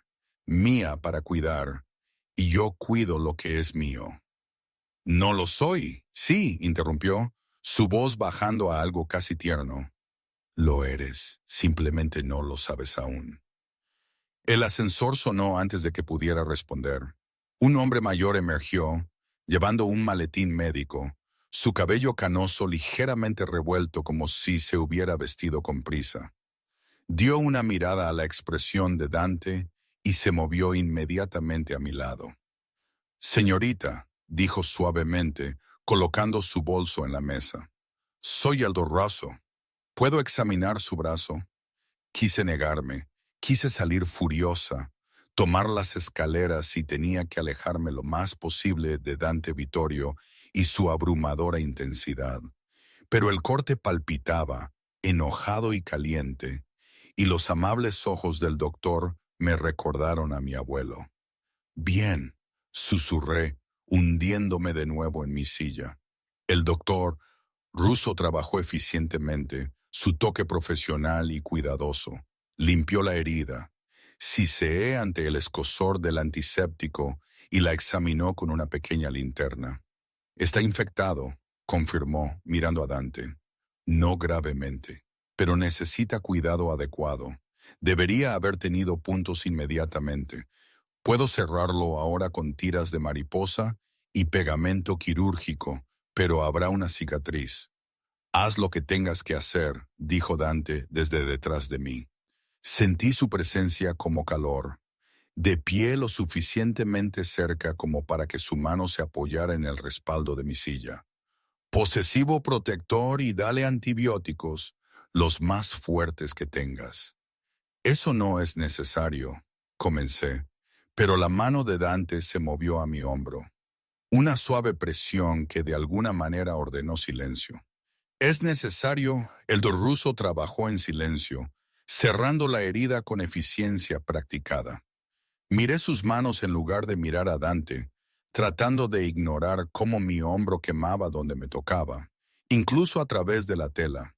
mía para cuidar, y yo cuido lo que es mío. No lo soy, sí, interrumpió, su voz bajando a algo casi tierno. Lo eres, simplemente no lo sabes aún. El ascensor sonó antes de que pudiera responder. Un hombre mayor emergió, llevando un maletín médico, su cabello canoso ligeramente revuelto como si se hubiera vestido con prisa. Dio una mirada a la expresión de Dante y se movió inmediatamente a mi lado. Señorita, dijo suavemente, colocando su bolso en la mesa. Soy Aldo Rosso. ¿Puedo examinar su brazo? Quise negarme, quise salir furiosa, tomar las escaleras y tenía que alejarme lo más posible de Dante Vittorio y su abrumadora intensidad. Pero el corte palpitaba, enojado y caliente, y los amables ojos del doctor me recordaron a mi abuelo. Bien, susurré, hundiéndome de nuevo en mi silla. El doctor Russo trabajó eficientemente, su toque profesional y cuidadoso. Limpió la herida, siseé ante el escozor del antiséptico y la examinó con una pequeña linterna. Está infectado, confirmó, mirando a Dante. No gravemente, pero necesita cuidado adecuado. Debería haber tenido puntos inmediatamente. Puedo cerrarlo ahora con tiras de mariposa y pegamento quirúrgico, pero habrá una cicatriz. Haz lo que tengas que hacer, dijo Dante desde detrás de mí. Sentí su presencia como calor, de pie lo suficientemente cerca como para que su mano se apoyara en el respaldo de mi silla. Posesivo protector y dale antibióticos, los más fuertes que tengas. Eso no es necesario, comencé, Pero la mano de Dante se movió a mi hombro. Una suave presión que de alguna manera ordenó silencio. Es necesario, el ruso trabajó en silencio, cerrando la herida con eficiencia practicada. Miré sus manos en lugar de mirar a Dante, tratando de ignorar cómo mi hombro quemaba donde me tocaba, incluso a través de la tela.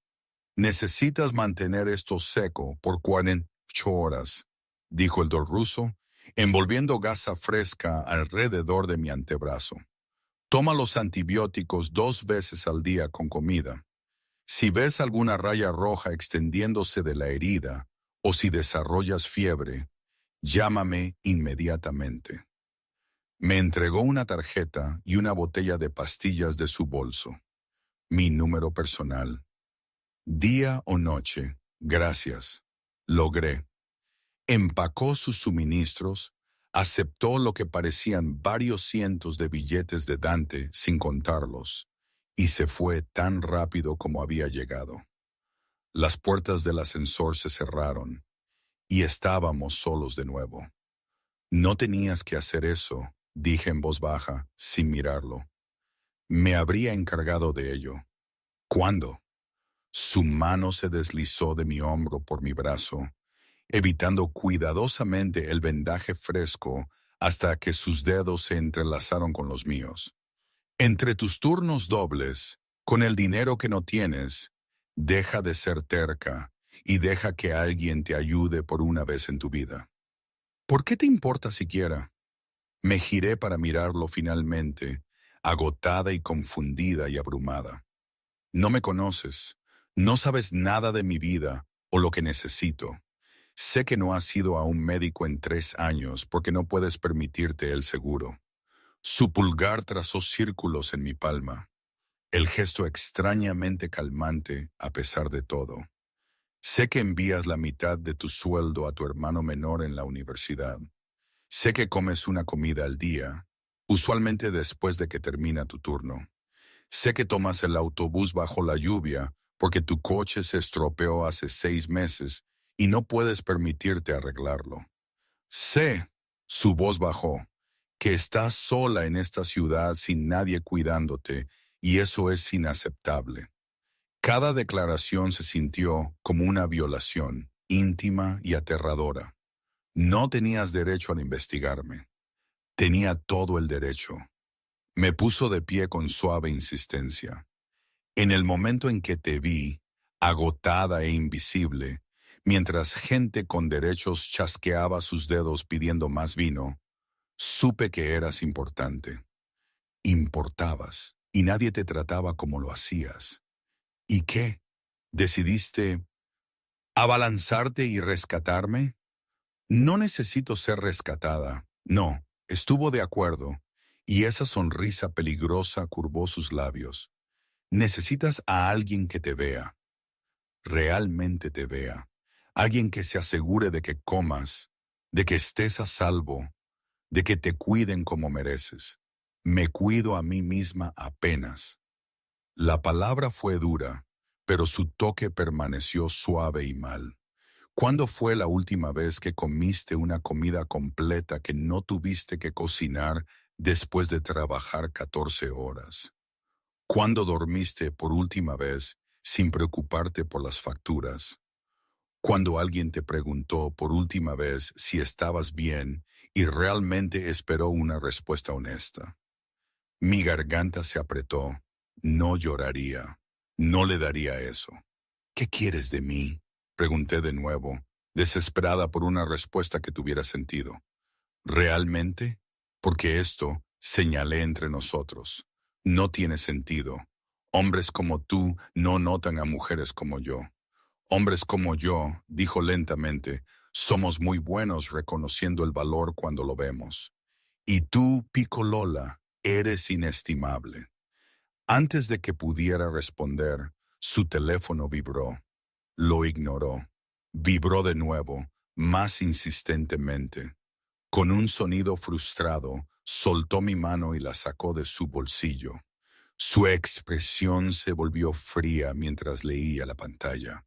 Necesitas mantener esto seco por 48 horas, dijo el ruso, envolviendo gasa fresca alrededor de mi antebrazo. Toma los antibióticos 2 veces al día con comida. Si ves alguna raya roja extendiéndose de la herida o si desarrollas fiebre, llámame inmediatamente. Me entregó una tarjeta y una botella de pastillas de su bolso. Mi número personal. Día o noche, gracias. Logré. Empacó sus suministros, aceptó lo que parecían varios cientos de billetes de Dante sin contarlos, y se fue tan rápido como había llegado. Las puertas del ascensor se cerraron, y estábamos solos de nuevo. No tenías que hacer eso, dije en voz baja, sin mirarlo. Me habría encargado de ello. ¿Cuándo? Su mano se deslizó de mi hombro por mi brazo, evitando cuidadosamente el vendaje fresco hasta que sus dedos se entrelazaron con los míos. Entre tus turnos dobles, con el dinero que no tienes, deja de ser terca y deja que alguien te ayude por una vez en tu vida. ¿Por qué te importa siquiera? Me giré para mirarlo finalmente, agotada y confundida y abrumada. No me conoces, no sabes nada de mi vida o lo que necesito. Sé que no has ido a un médico en 3 años porque no puedes permitirte el seguro. Su pulgar trazó círculos en mi palma, el gesto extrañamente calmante a pesar de todo. Sé que envías la mitad de tu sueldo a tu hermano menor en la universidad. Sé que comes una comida al día, usualmente después de que termina tu turno. Sé que tomas el autobús bajo la lluvia porque tu coche se estropeó hace 6 meses y no puedes permitirte arreglarlo. Sé, su voz bajó, que estás sola en esta ciudad sin nadie cuidándote y eso es inaceptable. Cada declaración se sintió como una violación, íntima y aterradora. No tenías derecho a investigarme. Tenía todo el derecho. Me puso de pie con suave insistencia. En el momento en que te vi, agotada e invisible, mientras gente con derechos chasqueaba sus dedos pidiendo más vino, supe que eras importante. Importabas, y nadie te trataba como lo hacías. ¿Y qué? ¿Decidiste abalanzarte y rescatarme? No necesito ser rescatada. No, estuvo de acuerdo, y esa sonrisa peligrosa curvó sus labios. Necesitas a alguien que te vea, realmente te vea. Alguien que se asegure de que comas, de que estés a salvo, de que te cuiden como mereces. Me cuido a mí misma apenas. La palabra fue dura, pero su toque permaneció suave y mal. ¿Cuándo fue la última vez que comiste una comida completa que no tuviste que cocinar después de trabajar 14 horas? ¿Cuándo dormiste por última vez sin preocuparte por las facturas? Cuando alguien te preguntó por última vez si estabas bien y realmente esperó una respuesta honesta. Mi garganta se apretó. No lloraría. No le daría eso. ¿Qué quieres de mí? Pregunté de nuevo, desesperada por una respuesta que tuviera sentido. ¿Realmente? Porque esto, señalé entre nosotros, no tiene sentido. Hombres como tú no notan a mujeres como yo. Hombres como yo, dijo lentamente, somos muy buenos reconociendo el valor cuando lo vemos. Y tú, Picolola, eres inestimable. Antes de que pudiera responder, su teléfono vibró. Lo ignoró. Vibró de nuevo, más insistentemente. Con un sonido frustrado, soltó mi mano y la sacó de su bolsillo. Su expresión se volvió fría mientras leía la pantalla.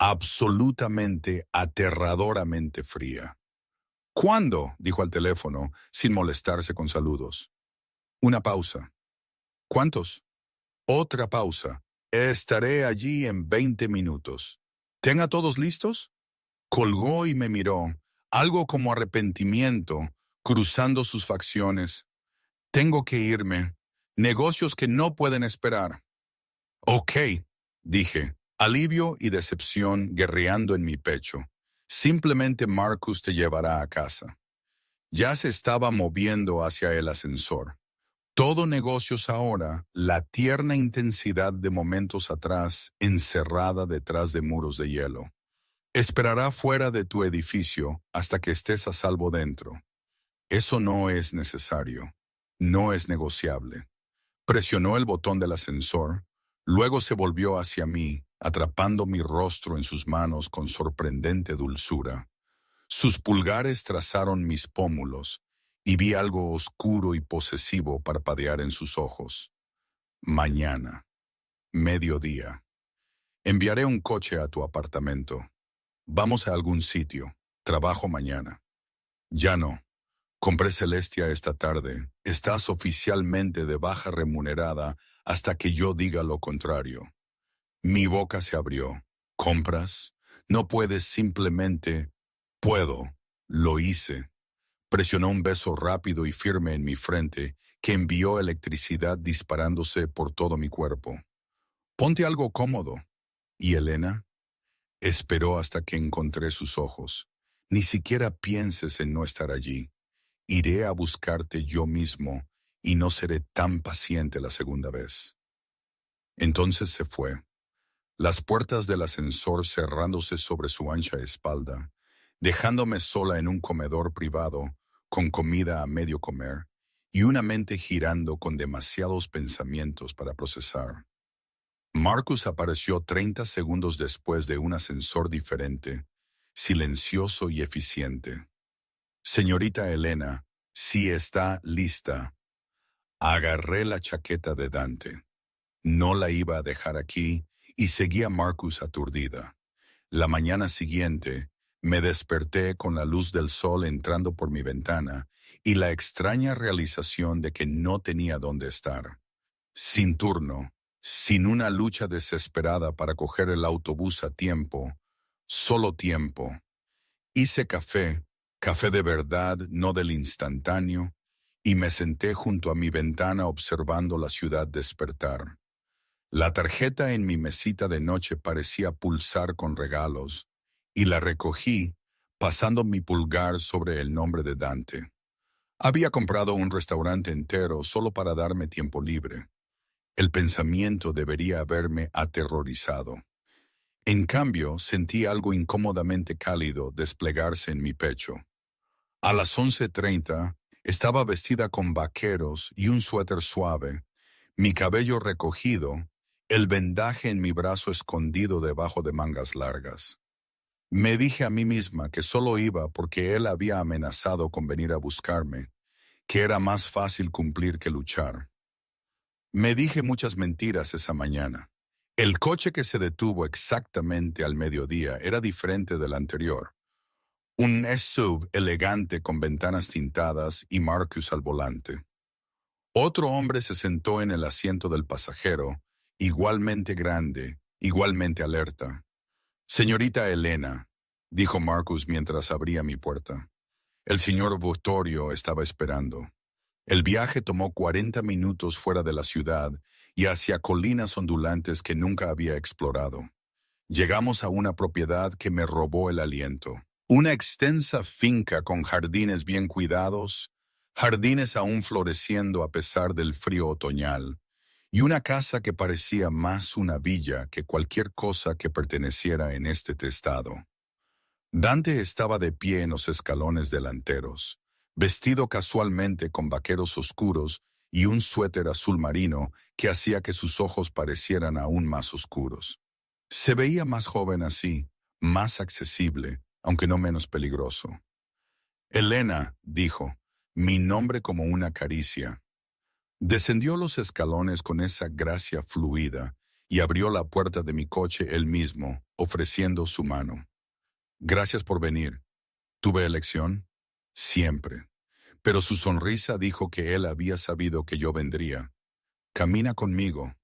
Absolutamente, aterradoramente fría. ¿Cuándo? Dijo al teléfono, sin molestarse con saludos. Una pausa. ¿Cuántos? Otra pausa. Estaré allí en 20 minutos. ¿Tenga todos listos? Colgó y me miró, algo como arrepentimiento, cruzando sus facciones. Tengo que irme. Negocios que no pueden esperar. Ok, dije, alivio y decepción guerreando en mi pecho. Simplemente Marcus te llevará a casa. Ya se estaba moviendo hacia el ascensor. Todo negocios ahora, la tierna intensidad de momentos atrás, encerrada detrás de muros de hielo. Esperará fuera de tu edificio hasta que estés a salvo dentro. Eso no es necesario. No es negociable. Presionó el botón del ascensor, luego se volvió hacia mí, atrapando mi rostro en sus manos con sorprendente dulzura. Sus pulgares trazaron mis pómulos, y vi algo oscuro y posesivo parpadear en sus ojos. Mañana. Mediodía. Enviaré un coche a tu apartamento. Vamos a algún sitio. Trabajo mañana. Ya no. Compré Celestia esta tarde. Estás oficialmente de baja remunerada hasta que yo diga lo contrario. Mi boca se abrió. ¿Compras? No puedes simplemente... Puedo. Lo hice. Presionó un beso rápido y firme en mi frente que envió electricidad disparándose por todo mi cuerpo. Ponte algo cómodo. ¿Y Elena? Esperó hasta que encontré sus ojos. Ni siquiera pienses en no estar allí. Iré a buscarte yo mismo y no seré tan paciente la segunda vez. Entonces se fue, las puertas del ascensor cerrándose sobre su ancha espalda, dejándome sola en un comedor privado, con comida a medio comer, y una mente girando con demasiados pensamientos para procesar. Marcus apareció 30 segundos después de un ascensor diferente, silencioso y eficiente. Señorita Elena, si está lista. Agarré la chaqueta de Dante. No la iba a dejar aquí y seguí a Marcus aturdida. La mañana siguiente, me desperté con la luz del sol entrando por mi ventana y la extraña realización de que no tenía dónde estar. Sin turno, sin una lucha desesperada para coger el autobús a tiempo, solo tiempo. Hice café, café de verdad, no del instantáneo, y me senté junto a mi ventana observando la ciudad despertar. La tarjeta en mi mesita de noche parecía pulsar con regalos, y la recogí, pasando mi pulgar sobre el nombre de Dante. Había comprado un restaurante entero solo para darme tiempo libre. El pensamiento debería haberme aterrorizado. En cambio, sentí algo incómodamente cálido desplegarse en mi pecho. A las 11:30, estaba vestida con vaqueros y un suéter suave, mi cabello recogido, el vendaje en mi brazo escondido debajo de mangas largas. Me dije a mí misma que solo iba porque él había amenazado con venir a buscarme, que era más fácil cumplir que luchar. Me dije muchas mentiras esa mañana. El coche que se detuvo exactamente al mediodía era diferente del anterior. Un SUV elegante con ventanas tintadas y Marcus al volante. Otro hombre se sentó en el asiento del pasajero, igualmente grande, igualmente alerta. Señorita Elena, dijo Marcus mientras abría mi puerta. El señor Vittorio estaba esperando. El viaje tomó 40 minutos fuera de la ciudad y hacia colinas ondulantes que nunca había explorado. Llegamos a una propiedad que me robó el aliento. Una extensa finca con jardines bien cuidados, jardines aún floreciendo a pesar del frío otoñal, y una casa que parecía más una villa que cualquier cosa que perteneciera en este testado. Dante estaba de pie en los escalones delanteros, vestido casualmente con vaqueros oscuros y un suéter azul marino que hacía que sus ojos parecieran aún más oscuros. Se veía más joven así, más accesible, aunque no menos peligroso. Elena, dijo, mi nombre como una caricia. Descendió los escalones con esa gracia fluida y abrió la puerta de mi coche él mismo, ofreciendo su mano. Gracias por venir. ¿Tuve elección? Siempre. Pero su sonrisa dijo que él había sabido que yo vendría. Camina conmigo.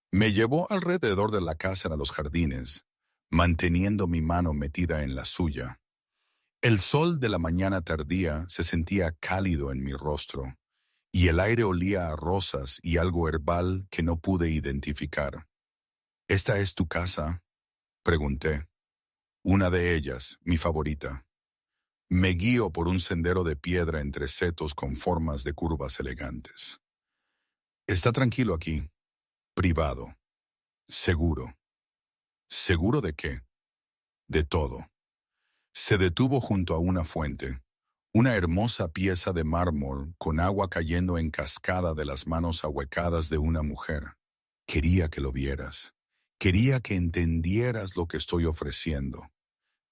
Me llevó alrededor de la casa a los jardines, manteniendo mi mano metida en la suya. El sol de la mañana tardía se sentía cálido en mi rostro, y el aire olía a rosas y algo herbal que no pude identificar. ¿Esta es tu casa?, pregunté. Una de ellas, mi favorita. Me guío por un sendero de piedra entre setos con formas de curvas elegantes. Está tranquilo aquí, privado, seguro. ¿Seguro de qué? De todo. Se detuvo junto a una fuente, una hermosa pieza de mármol con agua cayendo en cascada de las manos ahuecadas de una mujer. Quería que lo vieras. Quería que entendieras lo que estoy ofreciendo.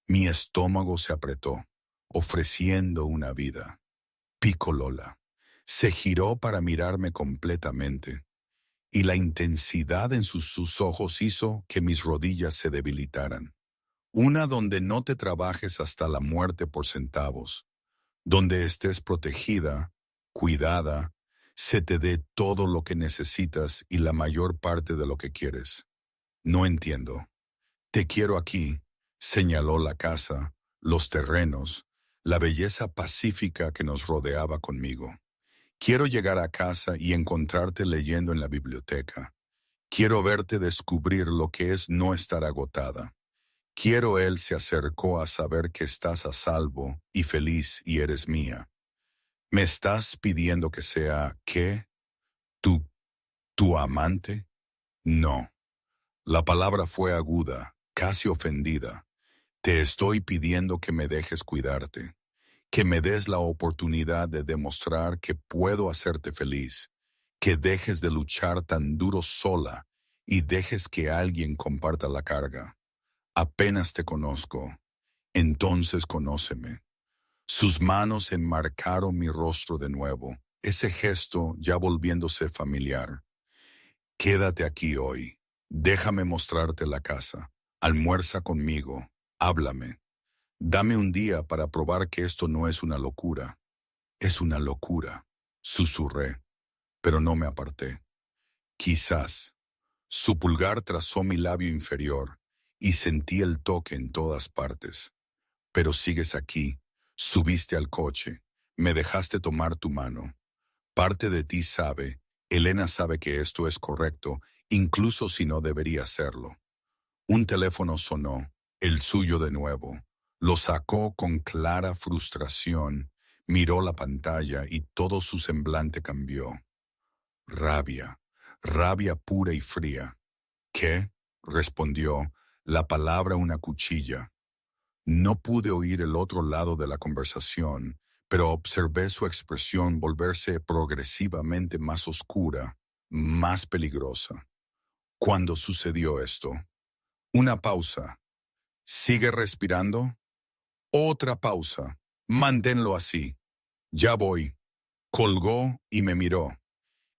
Mi estómago se apretó, ofreciendo una vida. Pico Lola. Se giró para mirarme completamente, y la intensidad en sus ojos hizo que mis rodillas se debilitaran. Una donde no te trabajes hasta la muerte por centavos, donde estés protegida, cuidada, se te dé todo lo que necesitas y la mayor parte de lo que quieres. No entiendo. Te quiero aquí, señaló la casa, los terrenos, la belleza pacífica que nos rodeaba conmigo. Quiero llegar a casa y encontrarte leyendo en la biblioteca. Quiero verte descubrir lo que es no estar agotada. Quiero él se acercó a saber que estás a salvo y feliz y eres mía. ¿Me estás pidiendo que sea, qué? ¿Tu amante? No. La palabra fue aguda, casi ofendida. Te estoy pidiendo que me dejes cuidarte, que me des la oportunidad de demostrar que puedo hacerte feliz, que dejes de luchar tan duro sola y dejes que alguien comparta la carga. Apenas te conozco, entonces conóceme. Sus manos enmarcaron mi rostro de nuevo, ese gesto ya volviéndose familiar. Quédate aquí hoy. Déjame mostrarte la casa. Almuerza conmigo. Háblame. Dame un día para probar que esto no es una locura. Es una locura, susurré, pero no me aparté. Quizás. Su pulgar trazó mi labio inferior y sentí el toque en todas partes. Pero sigues aquí, subiste al coche, me dejaste tomar tu mano. Parte de ti sabe, Elena sabe que esto es correcto, incluso si no debería serlo. Un teléfono sonó, el suyo de nuevo. Lo sacó con clara frustración, miró la pantalla y todo su semblante cambió. Rabia, rabia pura y fría. ¿Qué? Respondió, la palabra una cuchilla. No pude oír el otro lado de la conversación, pero observé su expresión volverse progresivamente más oscura, más peligrosa. ¿Cuándo sucedió esto? Una pausa. ¿Sigue respirando? Otra pausa. Manténlo así. Ya voy. Colgó y me miró.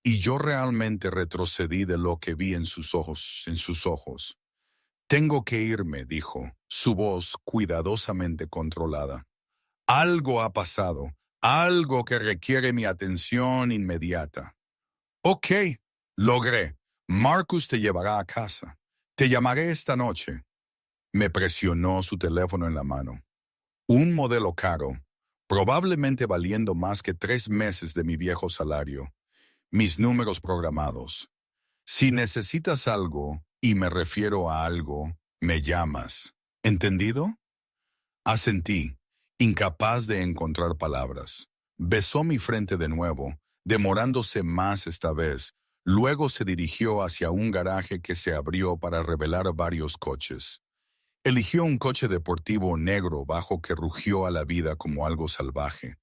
Y yo realmente retrocedí de lo que vi en sus ojos. Tengo que irme, dijo, su voz cuidadosamente controlada. Algo ha pasado, algo que requiere mi atención inmediata. Ok, logré. Marcus te llevará a casa. Te llamaré esta noche. Me presionó su teléfono en la mano. Un modelo caro, probablemente valiendo más que 3 meses de mi viejo salario. Mis números programados. Si necesitas algo, y me refiero a algo, me llamas. ¿Entendido? Asentí, incapaz de encontrar palabras. Besó mi frente de nuevo, demorándose más esta vez. Luego se dirigió hacia un garaje que se abrió para revelar varios coches. Eligió un coche deportivo negro bajo que rugió a la vida como algo salvaje.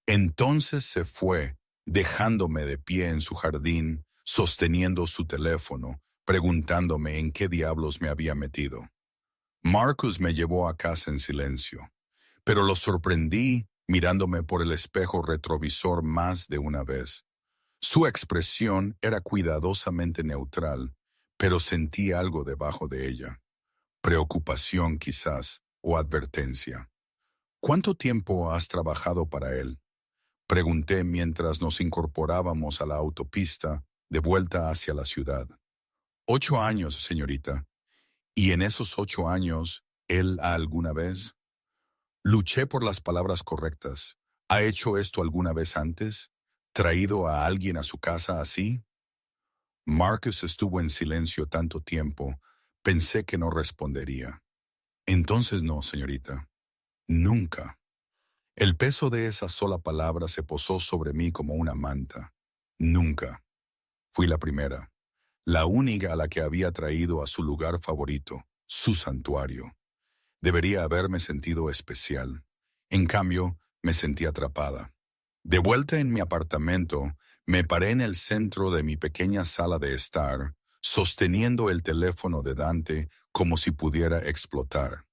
Entonces se fue, dejándome de pie en su jardín, sosteniendo su teléfono, preguntándome en qué diablos me había metido. Marcus me llevó a casa en silencio, pero lo sorprendí mirándome por el espejo retrovisor más de una vez. Su expresión era cuidadosamente neutral, pero sentí algo debajo de ella. Preocupación quizás, o advertencia. ¿Cuánto tiempo has trabajado para él? Pregunté mientras nos incorporábamos a la autopista de vuelta hacia la ciudad. 8 años, señorita. ¿Y en esos 8 años, él alguna vez? Luché por las palabras correctas. ¿Ha hecho esto alguna vez antes? ¿Traído a alguien a su casa así? Marcus estuvo en silencio tanto tiempo, pensé que no respondería. Entonces no, señorita. Nunca. El peso de esa sola palabra se posó sobre mí como una manta. Nunca. Fui la primera, la única a la que había traído a su lugar favorito, su santuario. Debería haberme sentido especial. En cambio, me sentí atrapada. De vuelta en mi apartamento, me paré en el centro de mi pequeña sala de estar, sosteniendo el teléfono de Dante como si pudiera explotar.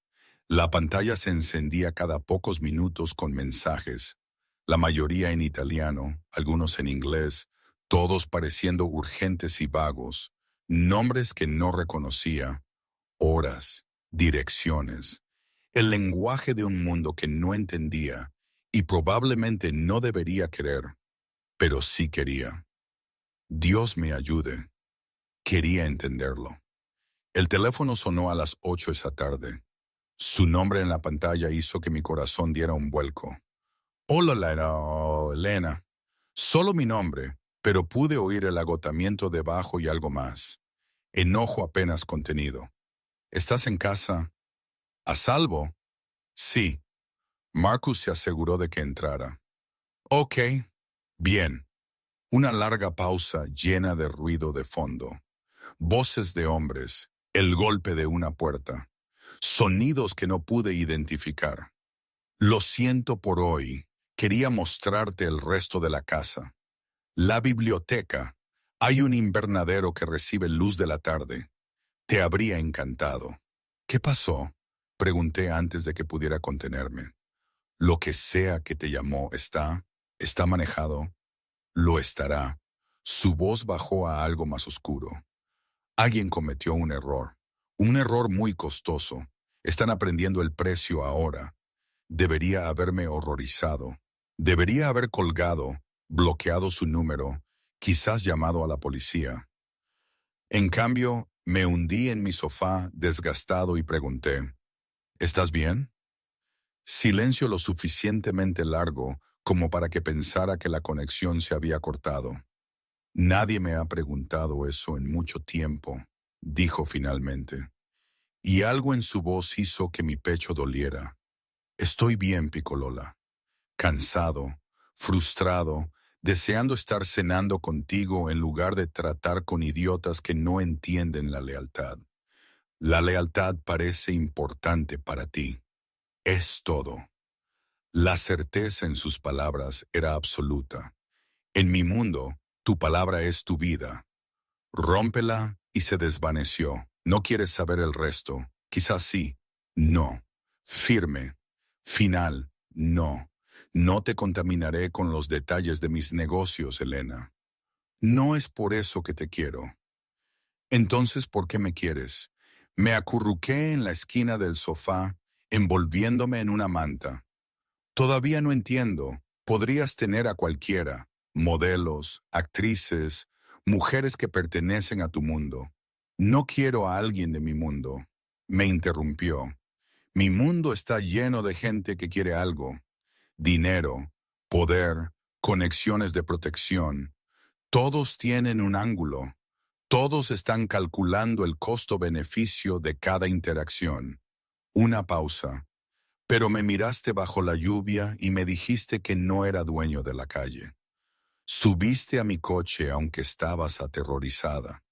La pantalla se encendía cada pocos minutos con mensajes, la mayoría en italiano, algunos en inglés, todos pareciendo urgentes y vagos, nombres que no reconocía, horas, direcciones, el lenguaje de un mundo que no entendía y probablemente no debería querer, pero sí quería. Dios me ayude. Quería entenderlo. El teléfono sonó a las 8 esa tarde. Su nombre en la pantalla hizo que mi corazón diera un vuelco. Hola, Elena. Oh, Elena. Solo mi nombre, pero pude oír el agotamiento debajo y algo más. Enojo apenas contenido. ¿Estás en casa? ¿A salvo? Sí. Marcus se aseguró de que entrara. Ok. Bien. Una larga pausa llena de ruido de fondo. Voces de hombres. El golpe de una puerta. Sonidos que no pude identificar. Lo siento por hoy. Quería mostrarte el resto de la casa. La biblioteca. Hay un invernadero que recibe luz de la tarde. Te habría encantado. ¿Qué pasó? Pregunté antes de que pudiera contenerme. Lo que sea que te llamó está manejado, lo estará. Su voz bajó a algo más oscuro. Alguien cometió un error muy costoso. Están aprendiendo el precio ahora. Debería haberme horrorizado. Debería haber colgado, bloqueado su número, quizás llamado a la policía. En cambio, me hundí en mi sofá desgastado y pregunté, ¿estás bien? Silencio lo suficientemente largo como para que pensara que la conexión se había cortado. Nadie me ha preguntado eso en mucho tiempo, dijo finalmente. Y algo en su voz hizo que mi pecho doliera. Estoy bien, Piccolola. Cansado, frustrado, deseando estar cenando contigo en lugar de tratar con idiotas que no entienden la lealtad. La lealtad parece importante para ti. Es todo. La certeza en sus palabras era absoluta. En mi mundo, tu palabra es tu vida. Rómpela y se desvaneció. No quieres saber el resto. Quizás sí. No. Firme. Final. No. No te contaminaré con los detalles de mis negocios, Elena. No es por eso que te quiero. Entonces, ¿por qué me quieres? Me acurruqué en la esquina del sofá, envolviéndome en una manta. Todavía no entiendo. Podrías tener a cualquiera, modelos, actrices, mujeres que pertenecen a tu mundo. No quiero a alguien de mi mundo. Me interrumpió. Mi mundo está lleno de gente que quiere algo. Dinero, poder, conexiones de protección. Todos tienen un ángulo. Todos están calculando el costo-beneficio de cada interacción. Una pausa. Pero me miraste bajo la lluvia y me dijiste que no era dueño de la calle. Subiste a mi coche aunque estabas aterrorizada.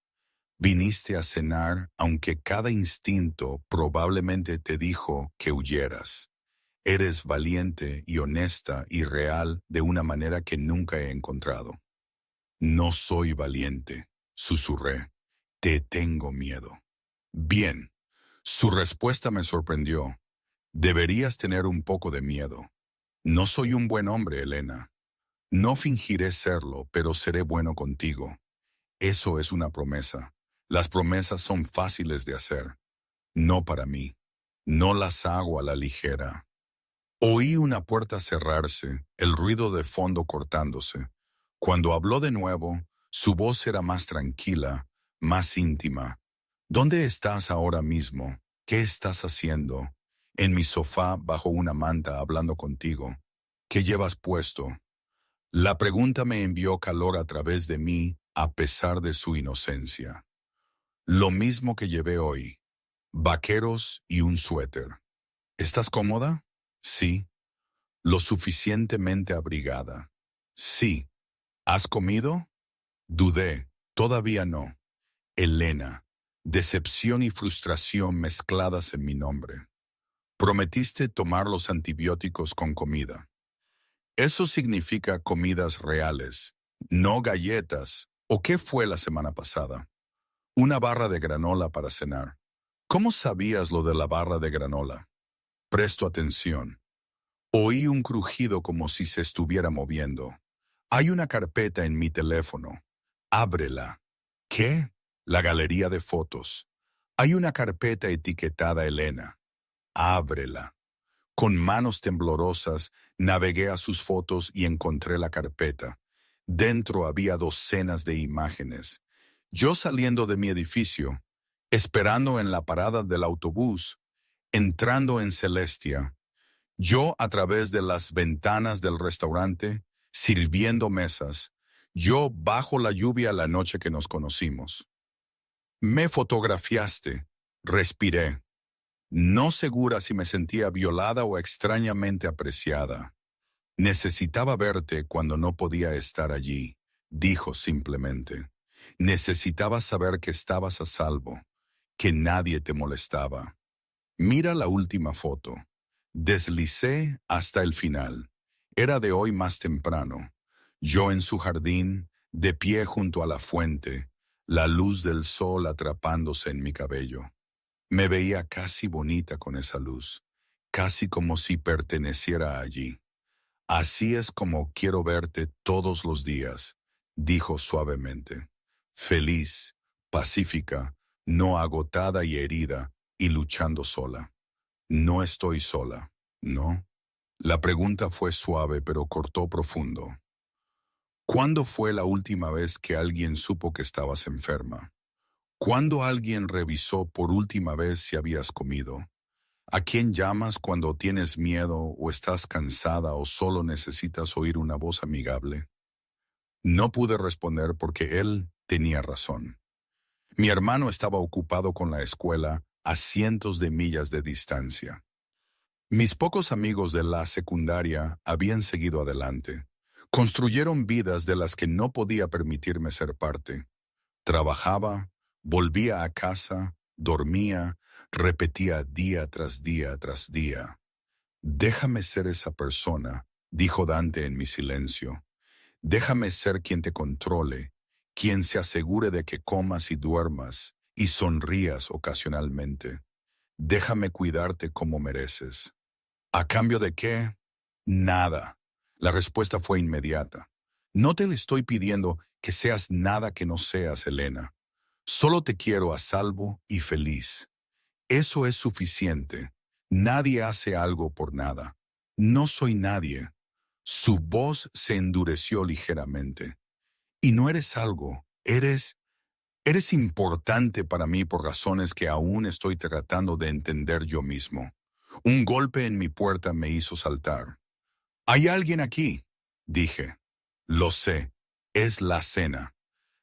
Viniste a cenar aunque cada instinto probablemente te dijo que huyeras. Eres valiente y honesta y real de una manera que nunca he encontrado. No soy valiente, susurré. Te tengo miedo. Bien. Su respuesta me sorprendió. Deberías tener un poco de miedo. No soy un buen hombre, Elena. No fingiré serlo, pero seré bueno contigo. Eso es una promesa. Las promesas son fáciles de hacer. No para mí. No las hago a la ligera. Oí una puerta cerrarse, el ruido de fondo cortándose. Cuando habló de nuevo, su voz era más tranquila, más íntima. ¿Dónde estás ahora mismo? ¿Qué estás haciendo? En mi sofá, bajo una manta, hablando contigo. ¿Qué llevas puesto? La pregunta me envió calor a través de mí, a pesar de su inocencia. Lo mismo que llevé hoy. Vaqueros y un suéter. ¿Estás cómoda? Sí. ¿Lo suficientemente abrigada? Sí. ¿Has comido? Dudé. Todavía no. Elena. Decepción y frustración mezcladas en mi nombre. Prometiste tomar los antibióticos con comida. Eso significa comidas reales, no galletas. ¿O qué fue la semana pasada? Una barra de granola para cenar. ¿Cómo sabías lo de la barra de granola? Presto atención. Oí un crujido como si se estuviera moviendo. Hay una carpeta en mi teléfono. Ábrela. ¿Qué? La galería de fotos. Hay una carpeta etiquetada Elena. Ábrela. Con manos temblorosas, navegué a sus fotos y encontré la carpeta. Dentro había docenas de imágenes. Yo saliendo de mi edificio, esperando en la parada del autobús, entrando en Celestia. Yo a través de las ventanas del restaurante, sirviendo mesas. Yo bajo la lluvia la noche que nos conocimos. Me fotografiaste. Respiré. No segura si me sentía violada o extrañamente apreciada. Necesitaba verte cuando no podía estar allí, dijo simplemente. Necesitaba saber que estabas a salvo, que nadie te molestaba. Mira la última foto. Deslicé hasta el final. Era de hoy más temprano. Yo en su jardín, de pie junto a la fuente, la luz del sol atrapándose en mi cabello. Me veía casi bonita con esa luz, casi como si perteneciera allí. Así es como quiero verte todos los días, dijo suavemente. Feliz, pacífica, no agotada y herida, y luchando sola. No estoy sola, ¿no? La pregunta fue suave, pero cortó profundo. ¿Cuándo fue la última vez que alguien supo que estabas enferma? ¿Cuándo alguien revisó por última vez si habías comido? ¿A quién llamas cuando tienes miedo o estás cansada o solo necesitas oír una voz amigable? No pude responder porque él tenía razón. Mi hermano estaba ocupado con la escuela a cientos de millas de distancia. Mis pocos amigos de la secundaria habían seguido adelante. Construyeron vidas de las que no podía permitirme ser parte. Trabajaba, volvía a casa, dormía, repetía día tras día tras día. Déjame ser esa persona, dijo Dante en mi silencio. Déjame ser quien te controle, quien se asegure de que comas y duermas y sonrías ocasionalmente. Déjame cuidarte como mereces. ¿A cambio de qué? Nada. La respuesta fue inmediata. No te le estoy pidiendo que seas nada que no seas, Elena. Solo te quiero a salvo y feliz. Eso es suficiente. Nadie hace algo por nada. No soy nadie. Su voz se endureció ligeramente. Y no eres algo. Eres importante para mí por razones que aún estoy tratando de entender yo mismo. Un golpe en mi puerta me hizo saltar. «¿Hay alguien aquí?», dije. «Lo sé. Es la cena.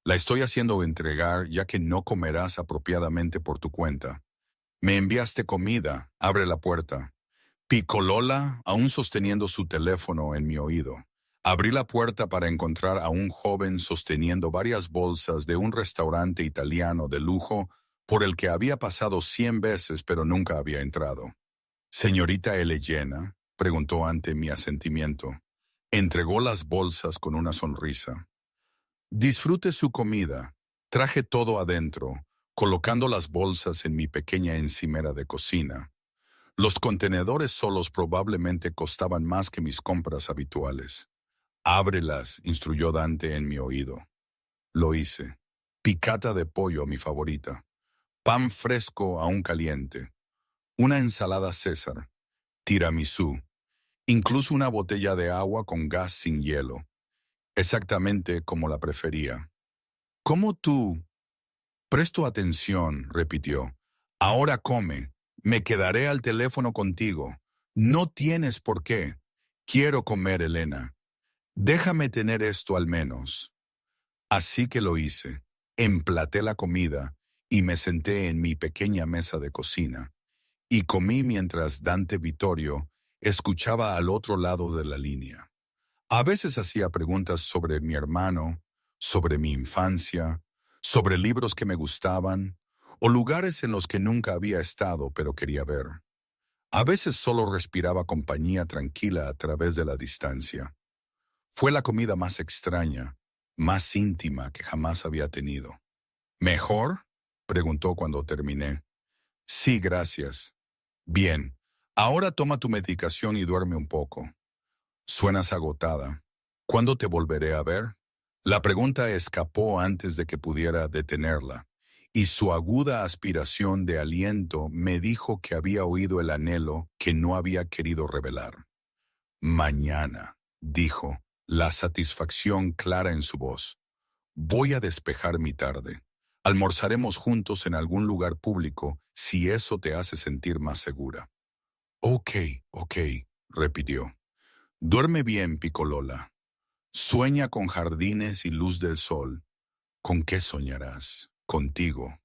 La estoy haciendo entregar ya que no comerás apropiadamente por tu cuenta. Me enviaste comida. Abre la puerta». Picó Lola, aún sosteniendo su teléfono en mi oído. Abrí la puerta para encontrar a un joven sosteniendo varias bolsas de un restaurante italiano de lujo por el que había pasado 100 veces pero nunca había entrado. «¿Señorita Elena?», preguntó ante mi asentimiento. Entregó las bolsas con una sonrisa. «Disfrute su comida. Traje todo adentro, colocando las bolsas en mi pequeña encimera de cocina. Los contenedores solos probablemente costaban más que mis compras habituales. Ábrelas», instruyó Dante en mi oído. Lo hice. Picata de pollo, mi favorita. Pan fresco aún caliente. Una ensalada César. Tiramisú. incluso una botella de agua con gas sin hielo, exactamente como la prefería. ¿Cómo tú? Presto atención, repitió. Ahora come. Me quedaré al teléfono contigo. No tienes por qué. Quiero comer, Elena. Déjame tener esto al menos. Así que lo hice. Emplaté la comida y me senté en mi pequeña mesa de cocina. Y comí mientras Dante Vittorio escuchaba al otro lado de la línea. A veces hacía preguntas sobre mi hermano, sobre mi infancia, sobre libros que me gustaban, o lugares en los que nunca había estado pero quería ver. A veces solo respiraba compañía tranquila a través de la distancia. Fue la comida más extraña, más íntima que jamás había tenido. ¿Mejor? Preguntó cuando terminé. Sí, gracias. Bien, ahora toma tu medicación y duerme un poco. Suenas agotada. ¿Cuándo te volveré a ver? La pregunta escapó antes de que pudiera detenerla, y su aguda aspiración de aliento me dijo que había oído el anhelo que no había querido revelar. Mañana, dijo, la satisfacción clara en su voz. Voy a despejar mi tarde. Almorzaremos juntos en algún lugar público si eso te hace sentir más segura. Ok, ok, repitió. Duerme bien, Picolola. Sueña con jardines y luz del sol. ¿Con qué soñarás? Contigo,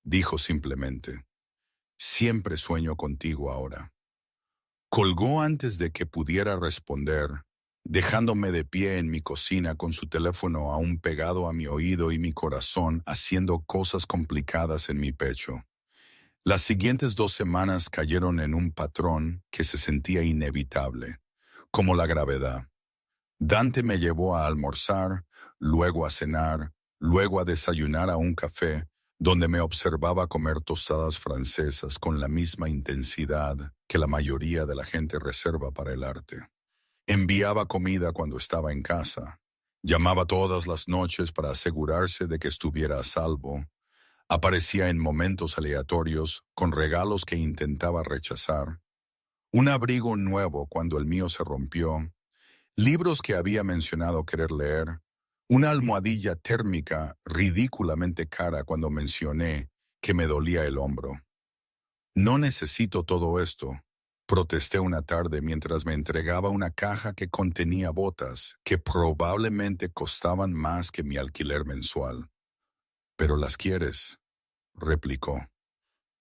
dijo simplemente. Siempre sueño contigo ahora. Colgó antes de que pudiera responder, dejándome de pie en mi cocina con su teléfono aún pegado a mi oído y mi corazón haciendo cosas complicadas en mi pecho. Las siguientes 2 semanas cayeron en un patrón que se sentía inevitable, como la gravedad. Dante me llevó a almorzar, luego a cenar, luego a desayunar a un café, donde me observaba comer tostadas francesas con la misma intensidad que la mayoría de la gente reserva para el arte. Enviaba comida cuando estaba en casa. Llamaba todas las noches para asegurarse de que estuviera a salvo. Aparecía en momentos aleatorios con regalos que intentaba rechazar. Un abrigo nuevo cuando el mío se rompió. Libros que había mencionado querer leer. Una almohadilla térmica ridículamente cara cuando mencioné que me dolía el hombro. No necesito todo esto, protesté una tarde mientras me entregaba una caja que contenía botas que probablemente costaban más que mi alquiler mensual. Pero las quieres, replicó.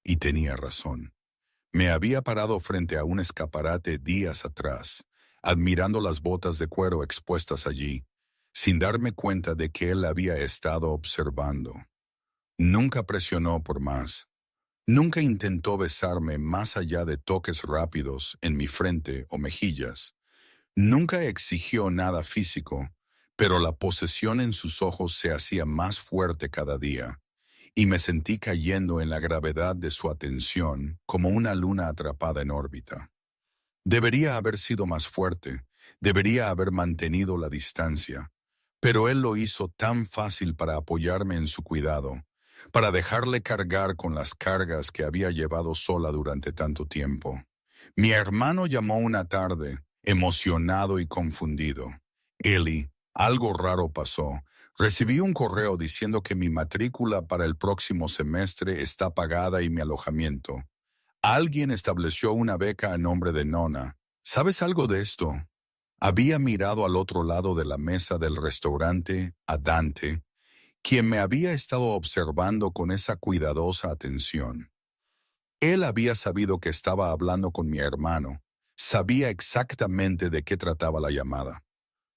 Y tenía razón. Me había parado frente a un escaparate días atrás, admirando las botas de cuero expuestas allí, sin darme cuenta de que él había estado observando. Nunca presionó por más. Nunca intentó besarme más allá de toques rápidos en mi frente o mejillas. Nunca exigió nada físico, pero la posesión en sus ojos se hacía más fuerte cada día, y me sentí cayendo en la gravedad de su atención como una luna atrapada en órbita. Debería haber sido más fuerte, debería haber mantenido la distancia, pero él lo hizo tan fácil para apoyarme en su cuidado, para dejarle cargar con las cargas que había llevado sola durante tanto tiempo. Mi hermano llamó una tarde, emocionado y confundido. Eli, algo raro pasó. Recibí un correo diciendo que mi matrícula para el próximo semestre está pagada y mi alojamiento. Alguien estableció una beca a nombre de Nona. ¿Sabes algo de esto? Había mirado al otro lado de la mesa del restaurante a Dante, quien me había estado observando con esa cuidadosa atención. Él había sabido que estaba hablando con mi hermano. Sabía exactamente de qué trataba la llamada.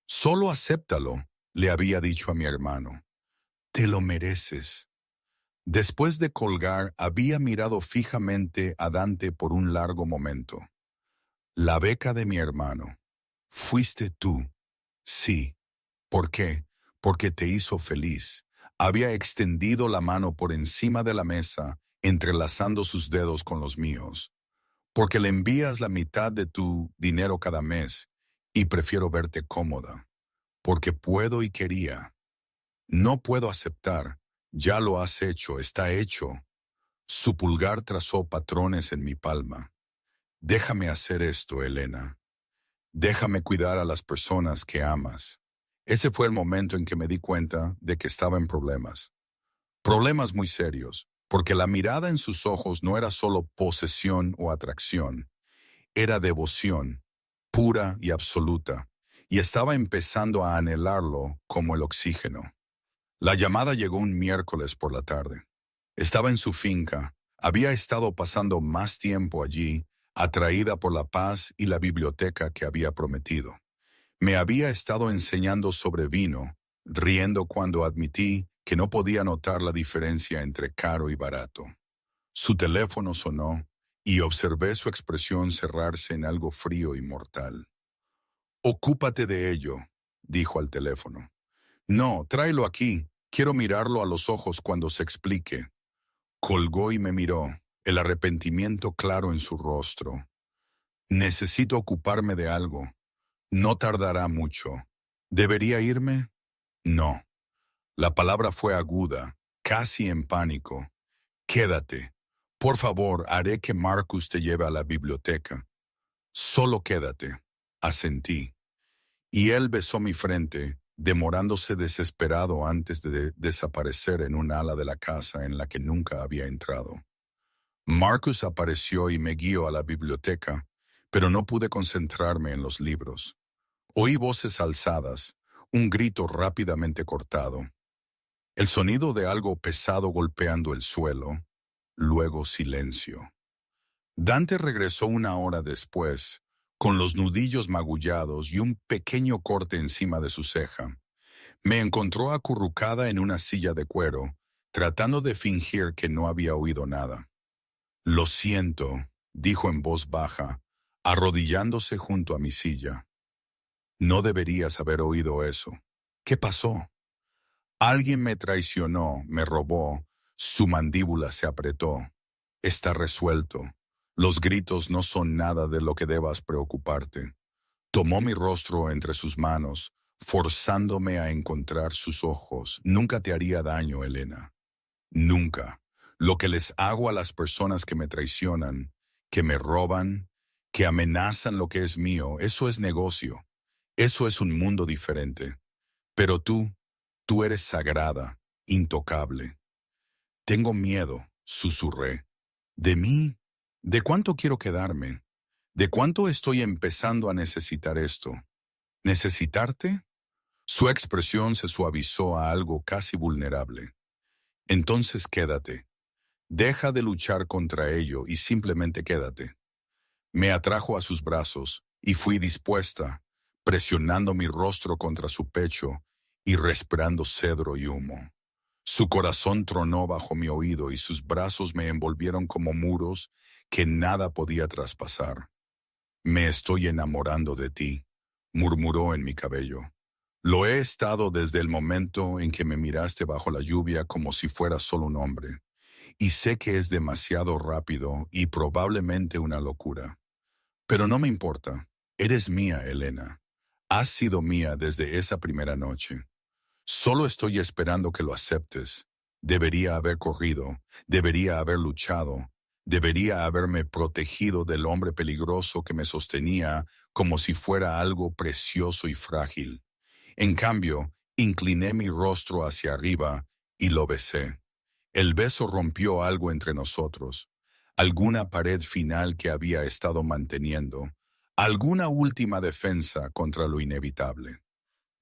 Solo acéptalo, le había dicho a mi hermano. Te lo mereces. Después de colgar, había mirado fijamente a Dante por un largo momento. La beca de mi hermano. Fuiste tú. Sí. ¿Por qué? Porque te hizo feliz. Había extendido la mano por encima de la mesa, entrelazando sus dedos con los míos. Porque le envías la mitad de tu dinero cada mes y prefiero verte cómoda. Porque puedo y quería. No puedo aceptar. Ya lo has hecho, está hecho. Su pulgar trazó patrones en mi palma. Déjame hacer esto, Elena. Déjame cuidar a las personas que amas. Ese fue el momento en que me di cuenta de que estaba en problemas. Problemas muy serios, porque la mirada en sus ojos no era solo posesión o atracción, era devoción, pura y absoluta, y estaba empezando a anhelarlo como el oxígeno. La llamada llegó un miércoles por la tarde. Estaba en su finca, había estado pasando más tiempo allí, atraída por la paz y la biblioteca que había prometido. Me había estado enseñando sobre vino, riendo cuando admití que no podía notar la diferencia entre caro y barato. Su teléfono sonó y observé su expresión cerrarse en algo frío y mortal. «Ocúpate de ello», dijo al teléfono. «No, tráelo aquí. Quiero mirarlo a los ojos cuando se explique». Colgó y me miró, el arrepentimiento claro en su rostro. «Necesito ocuparme de algo. No tardará mucho. ¿Debería irme?» «No». La palabra fue aguda, casi en pánico. «Quédate. Por favor, haré que Marcus te lleve a la biblioteca. Solo quédate». Asentí. Y él besó mi frente, demorándose desesperado antes de desaparecer en un ala de la casa en la que nunca había entrado. Marcus apareció y me guió a la biblioteca, pero no pude concentrarme en los libros. Oí voces alzadas, un grito rápidamente cortado, el sonido de algo pesado golpeando el suelo, luego silencio. Dante regresó una hora después, con los nudillos magullados y un pequeño corte encima de su ceja. Me encontró acurrucada en una silla de cuero, tratando de fingir que no había oído nada. «Lo siento», dijo en voz baja, arrodillándose junto a mi silla. «No deberías haber oído eso. ¿Qué pasó?» «Alguien me traicionó, me robó». Su mandíbula se apretó. «Está resuelto. Los gritos no son nada de lo que debas preocuparte». Tomó mi rostro entre sus manos, forzándome a encontrar sus ojos. «Nunca te haría daño, Elena. Nunca. Lo que les hago a las personas que me traicionan, que me roban, que amenazan lo que es mío, eso es negocio. Eso es un mundo diferente. Pero tú eres sagrada, intocable». «Tengo miedo», susurré. «¿De mí? ¿De cuánto quiero quedarme? ¿De cuánto estoy empezando a necesitar esto?» «¿Necesitarte?» Su expresión se suavizó a algo casi vulnerable. «Entonces quédate. Deja de luchar contra ello y simplemente quédate». Me atrajo a sus brazos y fui dispuesta, presionando mi rostro contra su pecho y respirando cedro y humo. Su corazón tronó bajo mi oído y sus brazos me envolvieron como muros que nada podía traspasar. «Me estoy enamorando de ti», murmuró en mi cabello. «Lo he estado desde el momento en que me miraste bajo la lluvia como si fuera solo un hombre. Y sé que es demasiado rápido y probablemente una locura. Pero no me importa. Eres mía, Elena. Has sido mía desde esa primera noche. Solo estoy esperando que lo aceptes. Debería haber corrido, debería haber luchado, debería haberme protegido del hombre peligroso que me sostenía como si fuera algo precioso y frágil. En cambio, incliné mi rostro hacia arriba y lo besé. El beso rompió algo entre nosotros, alguna pared final que había estado manteniendo, alguna última defensa contra lo inevitable.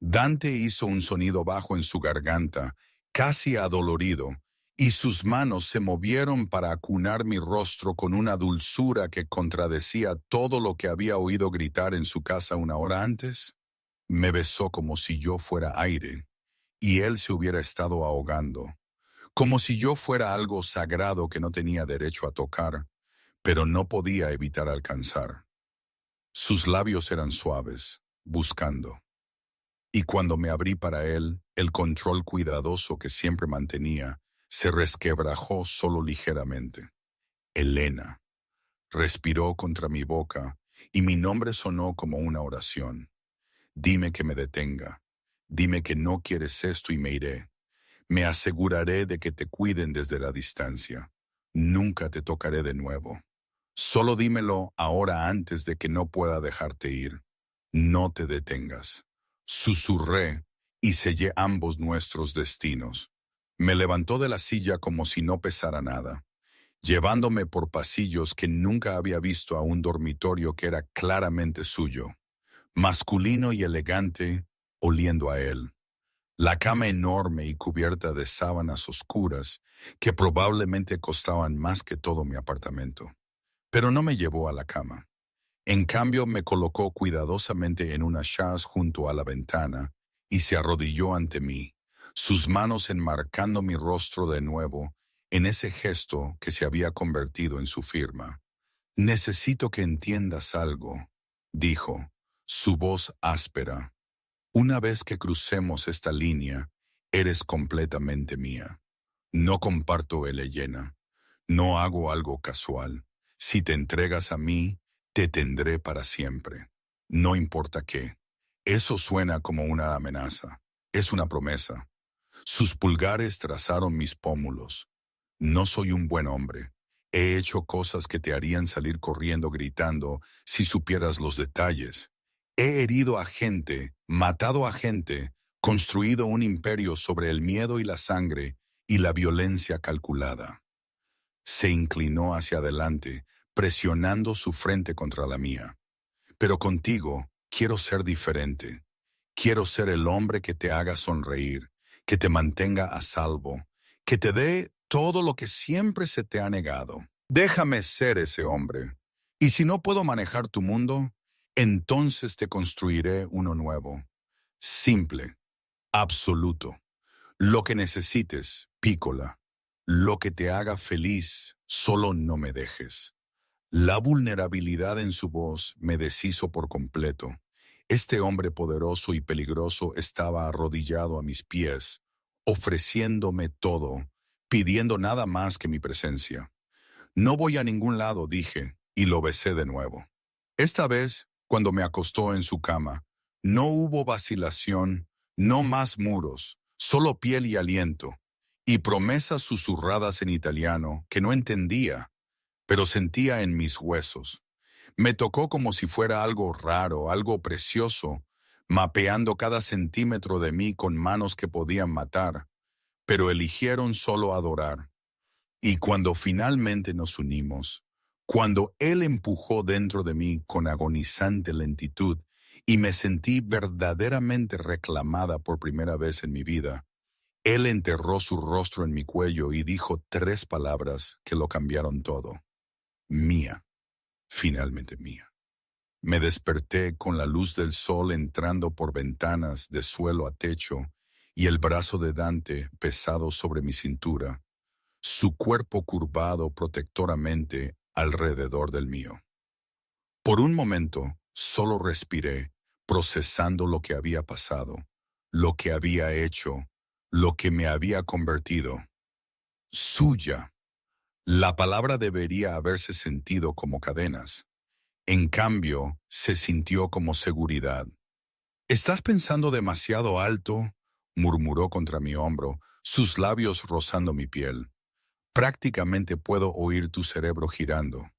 Dante hizo un sonido bajo en su garganta, casi adolorido, y sus manos se movieron para acunar mi rostro con una dulzura que contradecía todo lo que había oído gritar en su casa una hora antes. Me besó como si yo fuera aire, y él se hubiera estado ahogando, como si yo fuera algo sagrado que no tenía derecho a tocar, pero no podía evitar alcanzar. Sus labios eran suaves, buscando. Y cuando me abrí para él, el control cuidadoso que siempre mantenía se resquebrajó solo ligeramente. «Elena». Respiró contra mi boca y mi nombre sonó como una oración. «Dime que me detenga. Dime que no quieres esto y me iré. Me aseguraré de que te cuiden desde la distancia. Nunca te tocaré de nuevo. Solo dímelo ahora antes de que no pueda dejarte ir». No te detengas. Susurré y sellé ambos nuestros destinos. Me levantó de la silla como si no pesara nada, llevándome por pasillos que nunca había visto a un dormitorio que era claramente suyo, masculino y elegante, oliendo a él. La cama enorme y cubierta de sábanas oscuras que probablemente costaban más que todo mi apartamento. Pero no me llevó a la cama. En cambio, me colocó cuidadosamente en una chaise junto a la ventana y se arrodilló ante mí, sus manos enmarcando mi rostro de nuevo en ese gesto que se había convertido en su firma. Necesito que entiendas algo, dijo, su voz áspera. Una vez que crucemos esta línea, eres completamente mía. No comparto llena. No hago algo casual. Si te entregas a mí, te tendré para siempre. No importa qué. Eso suena como una amenaza. Es una promesa. Sus pulgares trazaron mis pómulos. No soy un buen hombre. He hecho cosas que te harían salir corriendo gritando si supieras los detalles. He herido a gente, matado a gente, construido un imperio sobre el miedo y la sangre y la violencia calculada. Se inclinó hacia adelante, presionando su frente contra la mía. Pero contigo quiero ser diferente. Quiero ser el hombre que te haga sonreír, que te mantenga a salvo, que te dé todo lo que siempre se te ha negado. Déjame ser ese hombre. Y si no puedo manejar tu mundo, entonces te construiré uno nuevo. Simple, absoluto. Lo que necesites, pícola. Lo que te haga feliz, solo no me dejes. La vulnerabilidad en su voz me deshizo por completo. Este hombre poderoso y peligroso estaba arrodillado a mis pies, ofreciéndome todo, pidiendo nada más que mi presencia. No voy a ningún lado, dije, y lo besé de nuevo. Esta vez, cuando me acostó en su cama, no hubo vacilación, no más muros, solo piel y aliento, y promesas susurradas en italiano que no entendía, pero sentía en mis huesos. Me tocó como si fuera algo raro, algo precioso, mapeando cada centímetro de mí con manos que podían matar, pero eligieron solo adorar. Y cuando finalmente nos unimos, cuando él empujó dentro de mí con agonizante lentitud y me sentí verdaderamente reclamada por primera vez en mi vida, él enterró su rostro en mi cuello y dijo 3 palabras que lo cambiaron todo. Mía, finalmente mía. Me desperté con la luz del sol entrando por ventanas de suelo a techo y el brazo de Dante pesado sobre mi cintura, su cuerpo curvado protectoramente alrededor del mío. Por un momento, solo respiré, procesando lo que había pasado, lo que había hecho, lo que me había convertido. Suya. La palabra debería haberse sentido como cadenas. En cambio, se sintió como seguridad. «¿Estás pensando demasiado alto?», murmuró contra mi hombro, sus labios rozando mi piel. «Prácticamente puedo oír tu cerebro girando.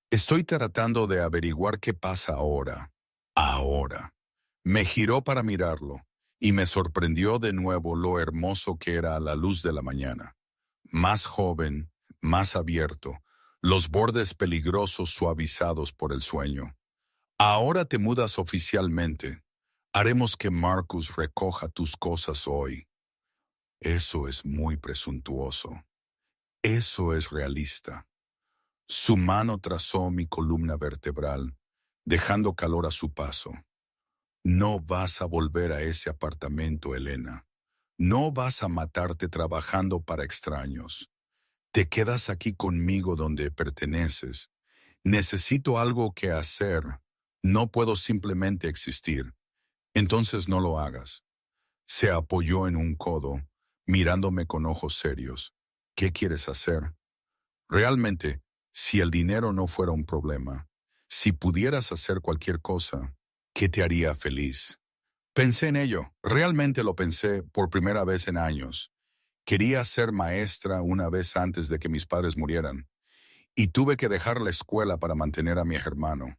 Estoy tratando de averiguar qué pasa ahora». Ahora. Me giró para mirarlo, y me sorprendió de nuevo lo hermoso que era a la luz de la mañana. Más joven, más abierto, los bordes peligrosos suavizados por el sueño. «Ahora te mudas oficialmente. Haremos que Marcus recoja tus cosas hoy». Eso es muy presuntuoso. Eso es realista. Su mano trazó mi columna vertebral, dejando calor a su paso. «No vas a volver a ese apartamento, Elena. No vas a matarte trabajando para extraños. Te quedas aquí conmigo donde perteneces. Necesito algo que hacer. No puedo simplemente existir. Entonces no lo hagas». Se apoyó en un codo, mirándome con ojos serios. «¿Qué quieres hacer?» «Realmente, si el dinero no fuera un problema, si pudieras hacer cualquier cosa, ¿qué te haría feliz?» Pensé en ello. Realmente lo pensé por primera vez en años. Quería ser maestra una vez antes de que mis padres murieran, y tuve que dejar la escuela para mantener a mi hermano.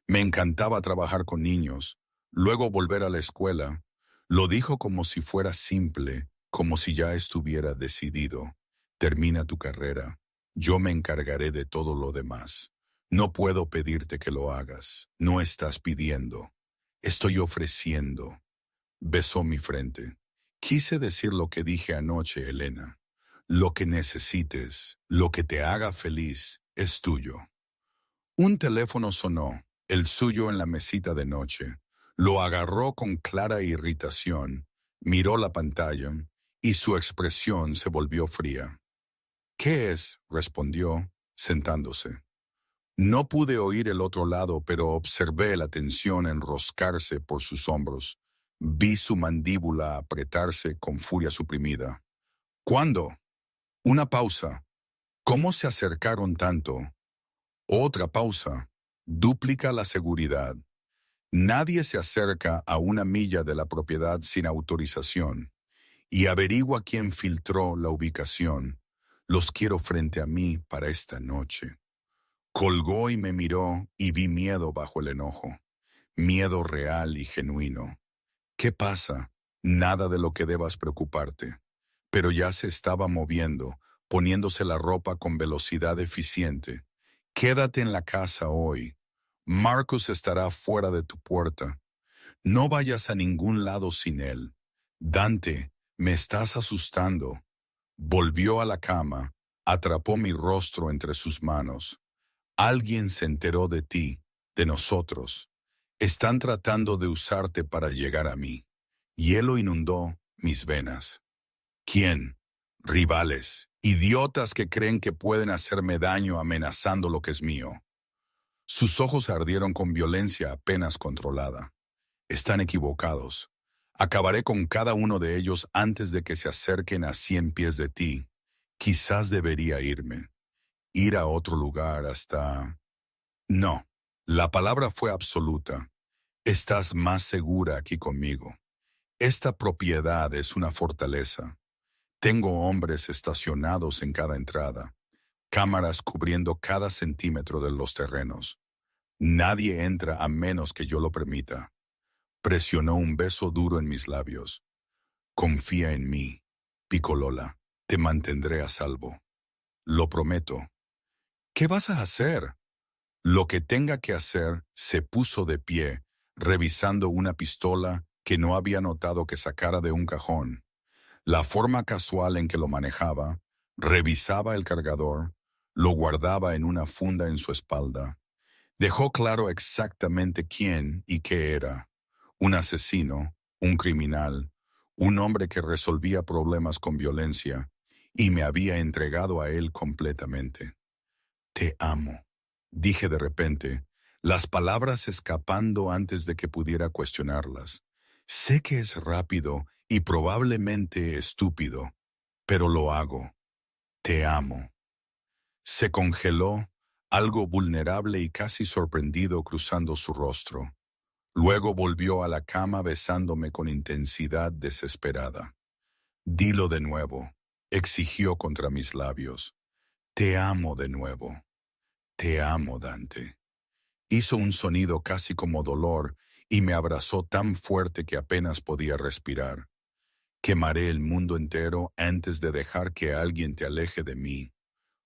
Me encantaba trabajar con niños, luego volver a la escuela. Lo dijo como si fuera simple, como si ya estuviera decidido. Termina tu carrera. Yo me encargaré de todo lo demás. No puedo pedirte que lo hagas. No estás pidiendo. Estoy ofreciendo. Besó mi frente. Quise decir lo que dije anoche, Elena. Lo que necesites, lo que te haga feliz, es tuyo. Un teléfono sonó, el suyo en la mesita de noche. Lo agarró con clara irritación, miró la pantalla y su expresión se volvió fría. ¿Qué es?, respondió, sentándose. No pude oír el otro lado, pero observé la tensión enroscarse por sus hombros. Vi su mandíbula apretarse con furia suprimida. ¿Cuándo? Una pausa. ¿Cómo se acercaron tanto? Otra pausa. Duplica la seguridad. Nadie se acerca a una milla de la propiedad sin autorización. Y averigua quién filtró la ubicación. Los quiero frente a mí para esta noche. Colgó y me miró y vi miedo bajo el enojo. Miedo real y genuino. ¿Qué pasa? Nada de lo que debas preocuparte. Pero ya se estaba moviendo, poniéndose la ropa con velocidad eficiente. Quédate en la casa hoy. Marcus estará fuera de tu puerta. No vayas a ningún lado sin él. Dante, me estás asustando. Volvió a la cama, atrapó mi rostro entre sus manos. Alguien se enteró de ti, de nosotros. Están tratando de usarte para llegar a mí. Hielo inundó mis venas. ¿Quién? Rivales, idiotas que creen que pueden hacerme daño amenazando lo que es mío. Sus ojos ardieron con violencia apenas controlada. Están equivocados. Acabaré con cada uno de ellos antes de que se acerquen a 100 pies de ti. Quizás debería irme. Ir a otro lugar hasta... No. La palabra fue absoluta. Estás más segura aquí conmigo. Esta propiedad es una fortaleza. Tengo hombres estacionados en cada entrada, cámaras cubriendo cada centímetro de los terrenos. Nadie entra a menos que yo lo permita. Presionó un beso duro en mis labios. Confía en mí, Picolola. Te mantendré a salvo. Lo prometo. ¿Qué vas a hacer? Lo que tenga que hacer. Se puso de pie, revisando una pistola que no había notado que sacara de un cajón. La forma casual en que lo manejaba, revisaba el cargador, lo guardaba en una funda en su espalda. Dejó claro exactamente quién y qué era. Un asesino, un criminal, un hombre que resolvía problemas con violencia, y me había entregado a él completamente. Te amo, dije de repente, las palabras escapando antes de que pudiera cuestionarlas. Sé que es rápido y probablemente estúpido, pero lo hago. Te amo. Se congeló, algo vulnerable y casi sorprendido cruzando su rostro. Luego volvió a la cama besándome con intensidad desesperada. Dilo de nuevo, exigió contra mis labios. Te amo de nuevo. Te amo, Dante. Hizo un sonido casi como dolor y me abrazó tan fuerte que apenas podía respirar. Quemaré el mundo entero antes de dejar que alguien te aleje de mí.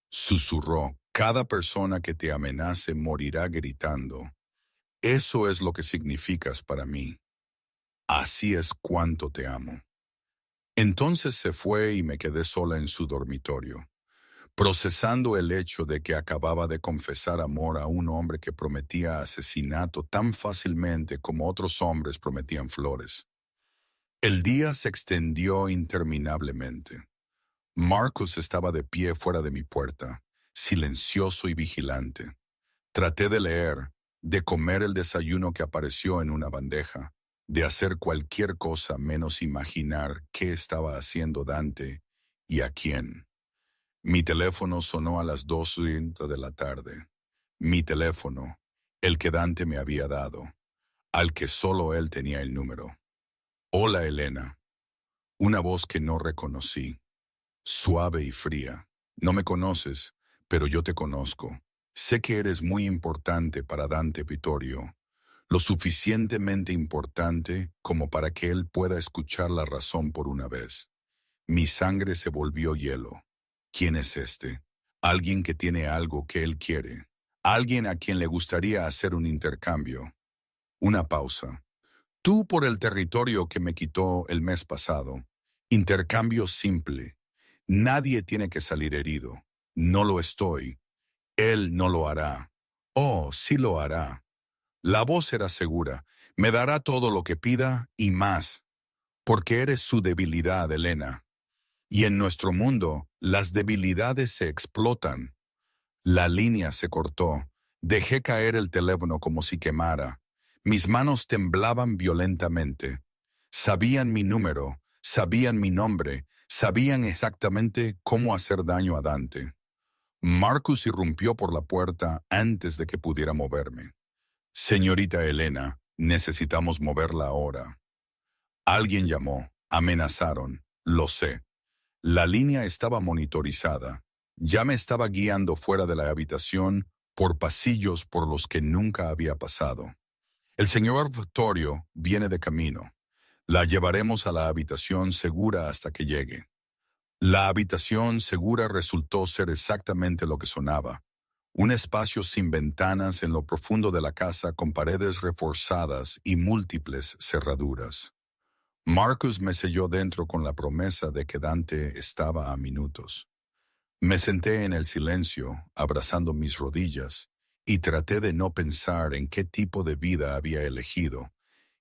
Susurró, cada persona que te amenace morirá gritando. Eso es lo que significas para mí. Así es cuánto te amo. Entonces se fue y me quedé sola en su dormitorio, procesando el hecho de que acababa de confesar amor a un hombre que prometía asesinato tan fácilmente como otros hombres prometían flores. El día se extendió interminablemente. Marcus estaba de pie fuera de mi puerta, silencioso y vigilante. Traté de leer, de comer el desayuno que apareció en una bandeja, de hacer cualquier cosa menos imaginar qué estaba haciendo Dante y a quién. Mi teléfono sonó a las 2:30 de la tarde. Mi teléfono, el que Dante me había dado, al que solo él tenía el número. Hola, Elena. Una voz que no reconocí, suave y fría. No me conoces, pero yo te conozco. Sé que eres muy importante para Dante Vittorio. lo suficientemente importante como para que él pueda escuchar la razón por una vez. Mi sangre se volvió hielo. ¿Quién es este? Alguien que tiene algo que él quiere. Alguien a quien le gustaría hacer un intercambio. Una pausa. Tú por el territorio que me quitó el mes pasado. Intercambio simple. Nadie tiene que salir herido. No lo estoy. Él no lo hará. Oh, sí lo hará. La voz era segura. Me dará todo lo que pida y más. Porque eres su debilidad, Elena. Y en nuestro mundo, las debilidades se explotan. La línea se cortó. Dejé caer el teléfono como si quemara. Mis manos temblaban violentamente. Sabían mi número, sabían mi nombre, sabían exactamente cómo hacer daño a Dante. Marcus irrumpió por la puerta antes de que pudiera moverme. Señorita Elena, necesitamos moverla ahora. Alguien llamó, amenazaron, lo sé. La línea estaba monitorizada. Ya me estaba guiando fuera de la habitación por pasillos por los que nunca había pasado. El señor Vittorio viene de camino. La llevaremos a la habitación segura hasta que llegue. La habitación segura resultó ser exactamente lo que sonaba. Un espacio sin ventanas en lo profundo de la casa con paredes reforzadas y múltiples cerraduras. Marcus me selló dentro con la promesa de que Dante estaba a minutos. Me senté en el silencio, abrazando mis rodillas, y traté de no pensar en qué tipo de vida había elegido,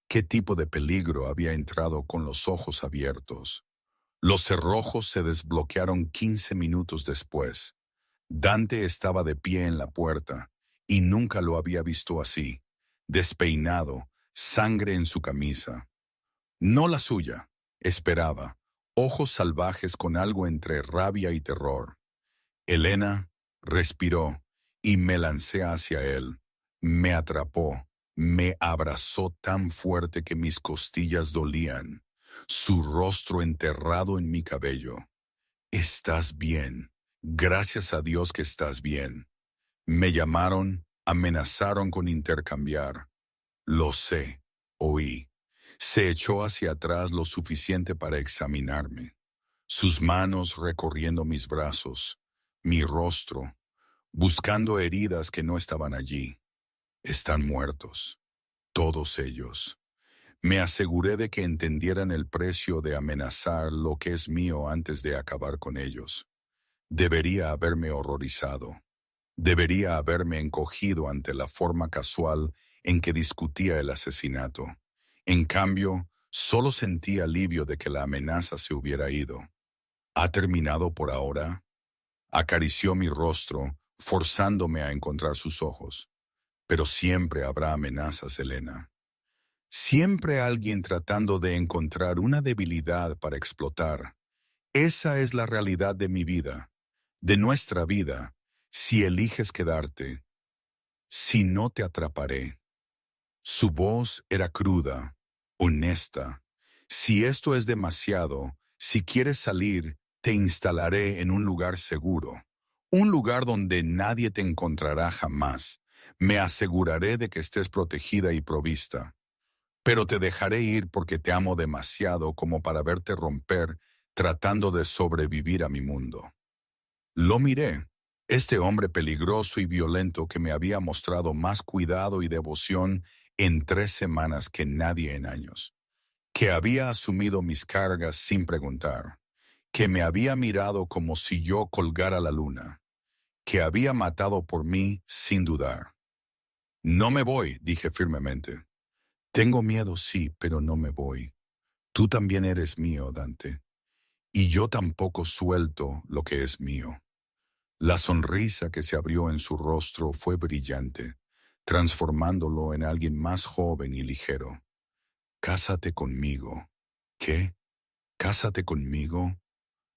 qué tipo de peligro había entrado con los ojos abiertos. Los cerrojos se desbloquearon 15 minutos después. Dante estaba de pie en la puerta, y nunca lo había visto así, despeinado, sangre en su camisa. No la suya, esperaba, ojos salvajes con algo entre rabia y terror. Elena respiró y me lancé hacia él. Me atrapó, me abrazó tan fuerte que mis costillas dolían, su rostro enterrado en mi cabello. Estás bien, gracias a Dios que estás bien. Me llamaron, amenazaron con intercambiar. Lo sé, oí. Se echó hacia atrás lo suficiente para examinarme, sus manos recorriendo mis brazos, mi rostro, buscando heridas que no estaban allí. Están muertos, todos ellos. Me aseguré de que entendieran el precio de amenazar lo que es mío antes de acabar con ellos. Debería haberme horrorizado. Debería haberme encogido ante la forma casual en que discutía el asesinato. En cambio, solo sentí alivio de que la amenaza se hubiera ido. ¿Ha terminado por ahora? Acarició mi rostro, forzándome a encontrar sus ojos. Pero siempre habrá amenazas, Elena. Siempre alguien tratando de encontrar una debilidad para explotar. Esa es la realidad de mi vida, de nuestra vida, si eliges quedarte. Si no te atraparé. Su voz era cruda, honesta. Si esto es demasiado, si quieres salir, te instalaré en un lugar seguro, un lugar donde nadie te encontrará jamás. Me aseguraré de que estés protegida y provista. Pero te dejaré ir porque te amo demasiado como para verte romper tratando de sobrevivir a mi mundo. Lo miré. Este hombre peligroso y violento que me había mostrado más cuidado y devoción en 3 semanas que nadie en años, que había asumido mis cargas sin preguntar, que me había mirado como si yo colgara la luna, que había matado por mí sin dudar. No me voy, dije firmemente. Tengo miedo, sí, pero no me voy. Tú también eres mío, Dante, y yo tampoco suelto lo que es mío. La sonrisa que se abrió en su rostro fue brillante, transformándolo en alguien más joven y ligero. Cásate conmigo. ¿Qué? ¿Cásate conmigo?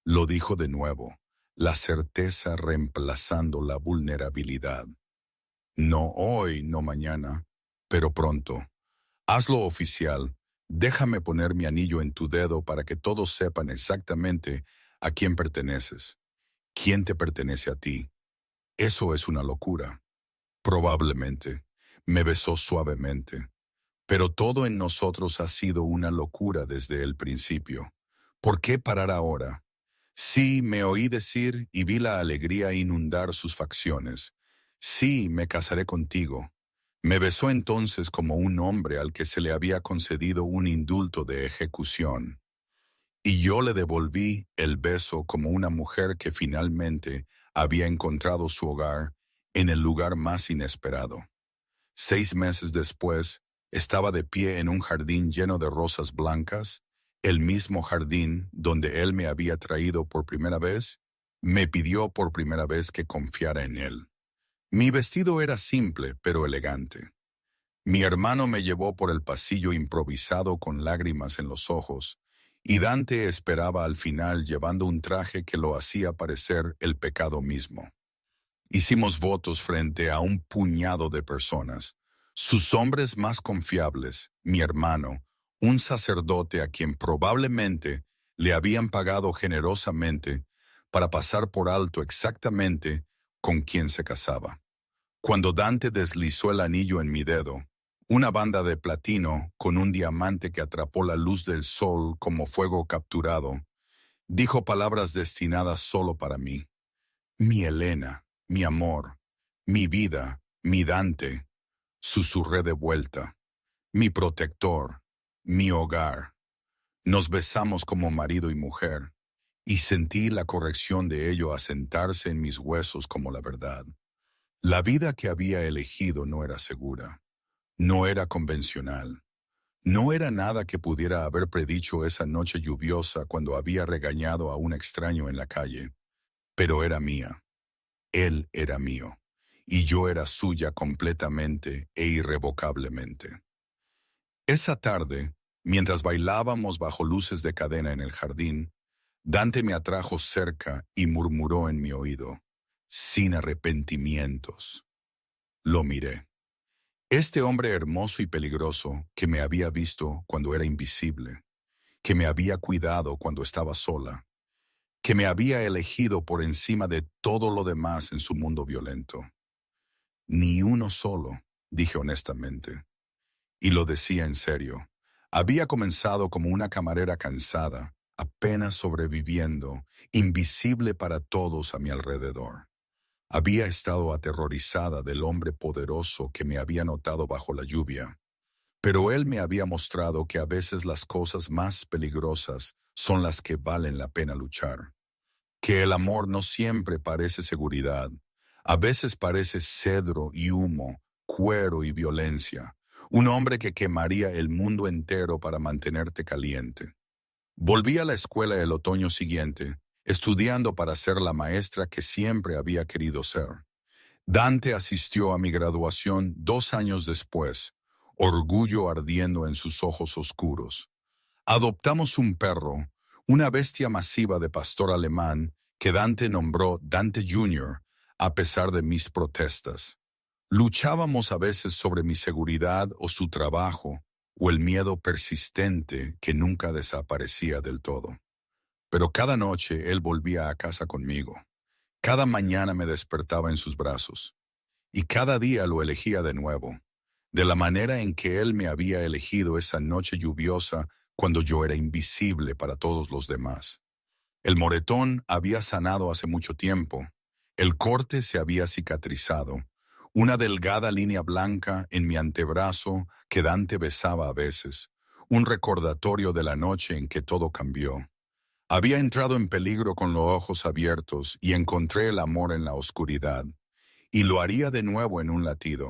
Lo dijo de nuevo, la certeza reemplazando la vulnerabilidad. No hoy, no mañana, pero pronto. Hazlo oficial. Déjame poner mi anillo en tu dedo para que todos sepan exactamente a quién perteneces. ¿Quién te pertenece a ti? Eso es una locura. Probablemente. Me besó suavemente. Pero todo en nosotros ha sido una locura desde el principio. ¿Por qué parar ahora? Sí, me oí decir y vi la alegría inundar sus facciones. Sí, me casaré contigo. Me besó entonces como un hombre al que se le había concedido un indulto de ejecución. Y yo le devolví el beso como una mujer que finalmente había encontrado su hogar en el lugar más inesperado. 6 meses después, estaba de pie en un jardín lleno de rosas blancas, el mismo jardín donde él me había traído por primera vez, me pidió por primera vez que confiara en él. Mi vestido era simple pero elegante. Mi hermano me llevó por el pasillo improvisado con lágrimas en los ojos, y Dante esperaba al final llevando un traje que lo hacía parecer el pecado mismo. Hicimos votos frente a un puñado de personas. Sus hombres más confiables, mi hermano, un sacerdote a quien probablemente le habían pagado generosamente para pasar por alto exactamente con quien se casaba. Cuando Dante deslizó el anillo en mi dedo, una banda de platino con un diamante que atrapó la luz del sol como fuego capturado, dijo palabras destinadas solo para mí. Mi Helena, mi amor, mi vida, mi Dante, susurré de vuelta, mi protector, mi hogar. Nos besamos como marido y mujer, y sentí la corrección de ello asentarse en mis huesos como la verdad. La vida que había elegido no era segura, no era convencional, no era nada que pudiera haber predicho esa noche lluviosa cuando había regañado a un extraño en la calle, pero era mía. Él era mío, y yo era suya completamente e irrevocablemente. Esa tarde, mientras bailábamos bajo luces de cadena en el jardín, Dante me atrajo cerca y murmuró en mi oído, sin arrepentimientos. Lo miré. Este hombre hermoso y peligroso que me había visto cuando era invisible, que me había cuidado cuando estaba sola, que me había elegido por encima de todo lo demás en su mundo violento. Ni uno solo, dije honestamente. Y lo decía en serio. Había comenzado como una camarera cansada, apenas sobreviviendo, invisible para todos a mi alrededor. Había estado aterrorizada del hombre poderoso que me había notado bajo la lluvia. Pero él me había mostrado que a veces las cosas más peligrosas son las que valen la pena luchar. Que el amor no siempre parece seguridad. A veces parece cedro y humo, cuero y violencia. Un hombre que quemaría el mundo entero para mantenerte caliente. Volví a la escuela el otoño siguiente, estudiando para ser la maestra que siempre había querido ser. Dante asistió a mi graduación 2 años después, orgullo ardiendo en sus ojos oscuros. Adoptamos un perro, una bestia masiva de pastor alemán que Dante nombró Dante Jr., a pesar de mis protestas. Luchábamos a veces sobre mi seguridad o su trabajo, o el miedo persistente que nunca desaparecía del todo. Pero cada noche él volvía a casa conmigo. Cada mañana me despertaba en sus brazos. Y cada día lo elegía de nuevo, de la manera en que él me había elegido esa noche lluviosa cuando yo era invisible para todos los demás. El moretón había sanado hace mucho tiempo. El corte se había cicatrizado. Una delgada línea blanca en mi antebrazo que Dante besaba a veces. Un recordatorio de la noche en que todo cambió. Había entrado en peligro con los ojos abiertos y encontré el amor en la oscuridad. Y lo haría de nuevo en un latido.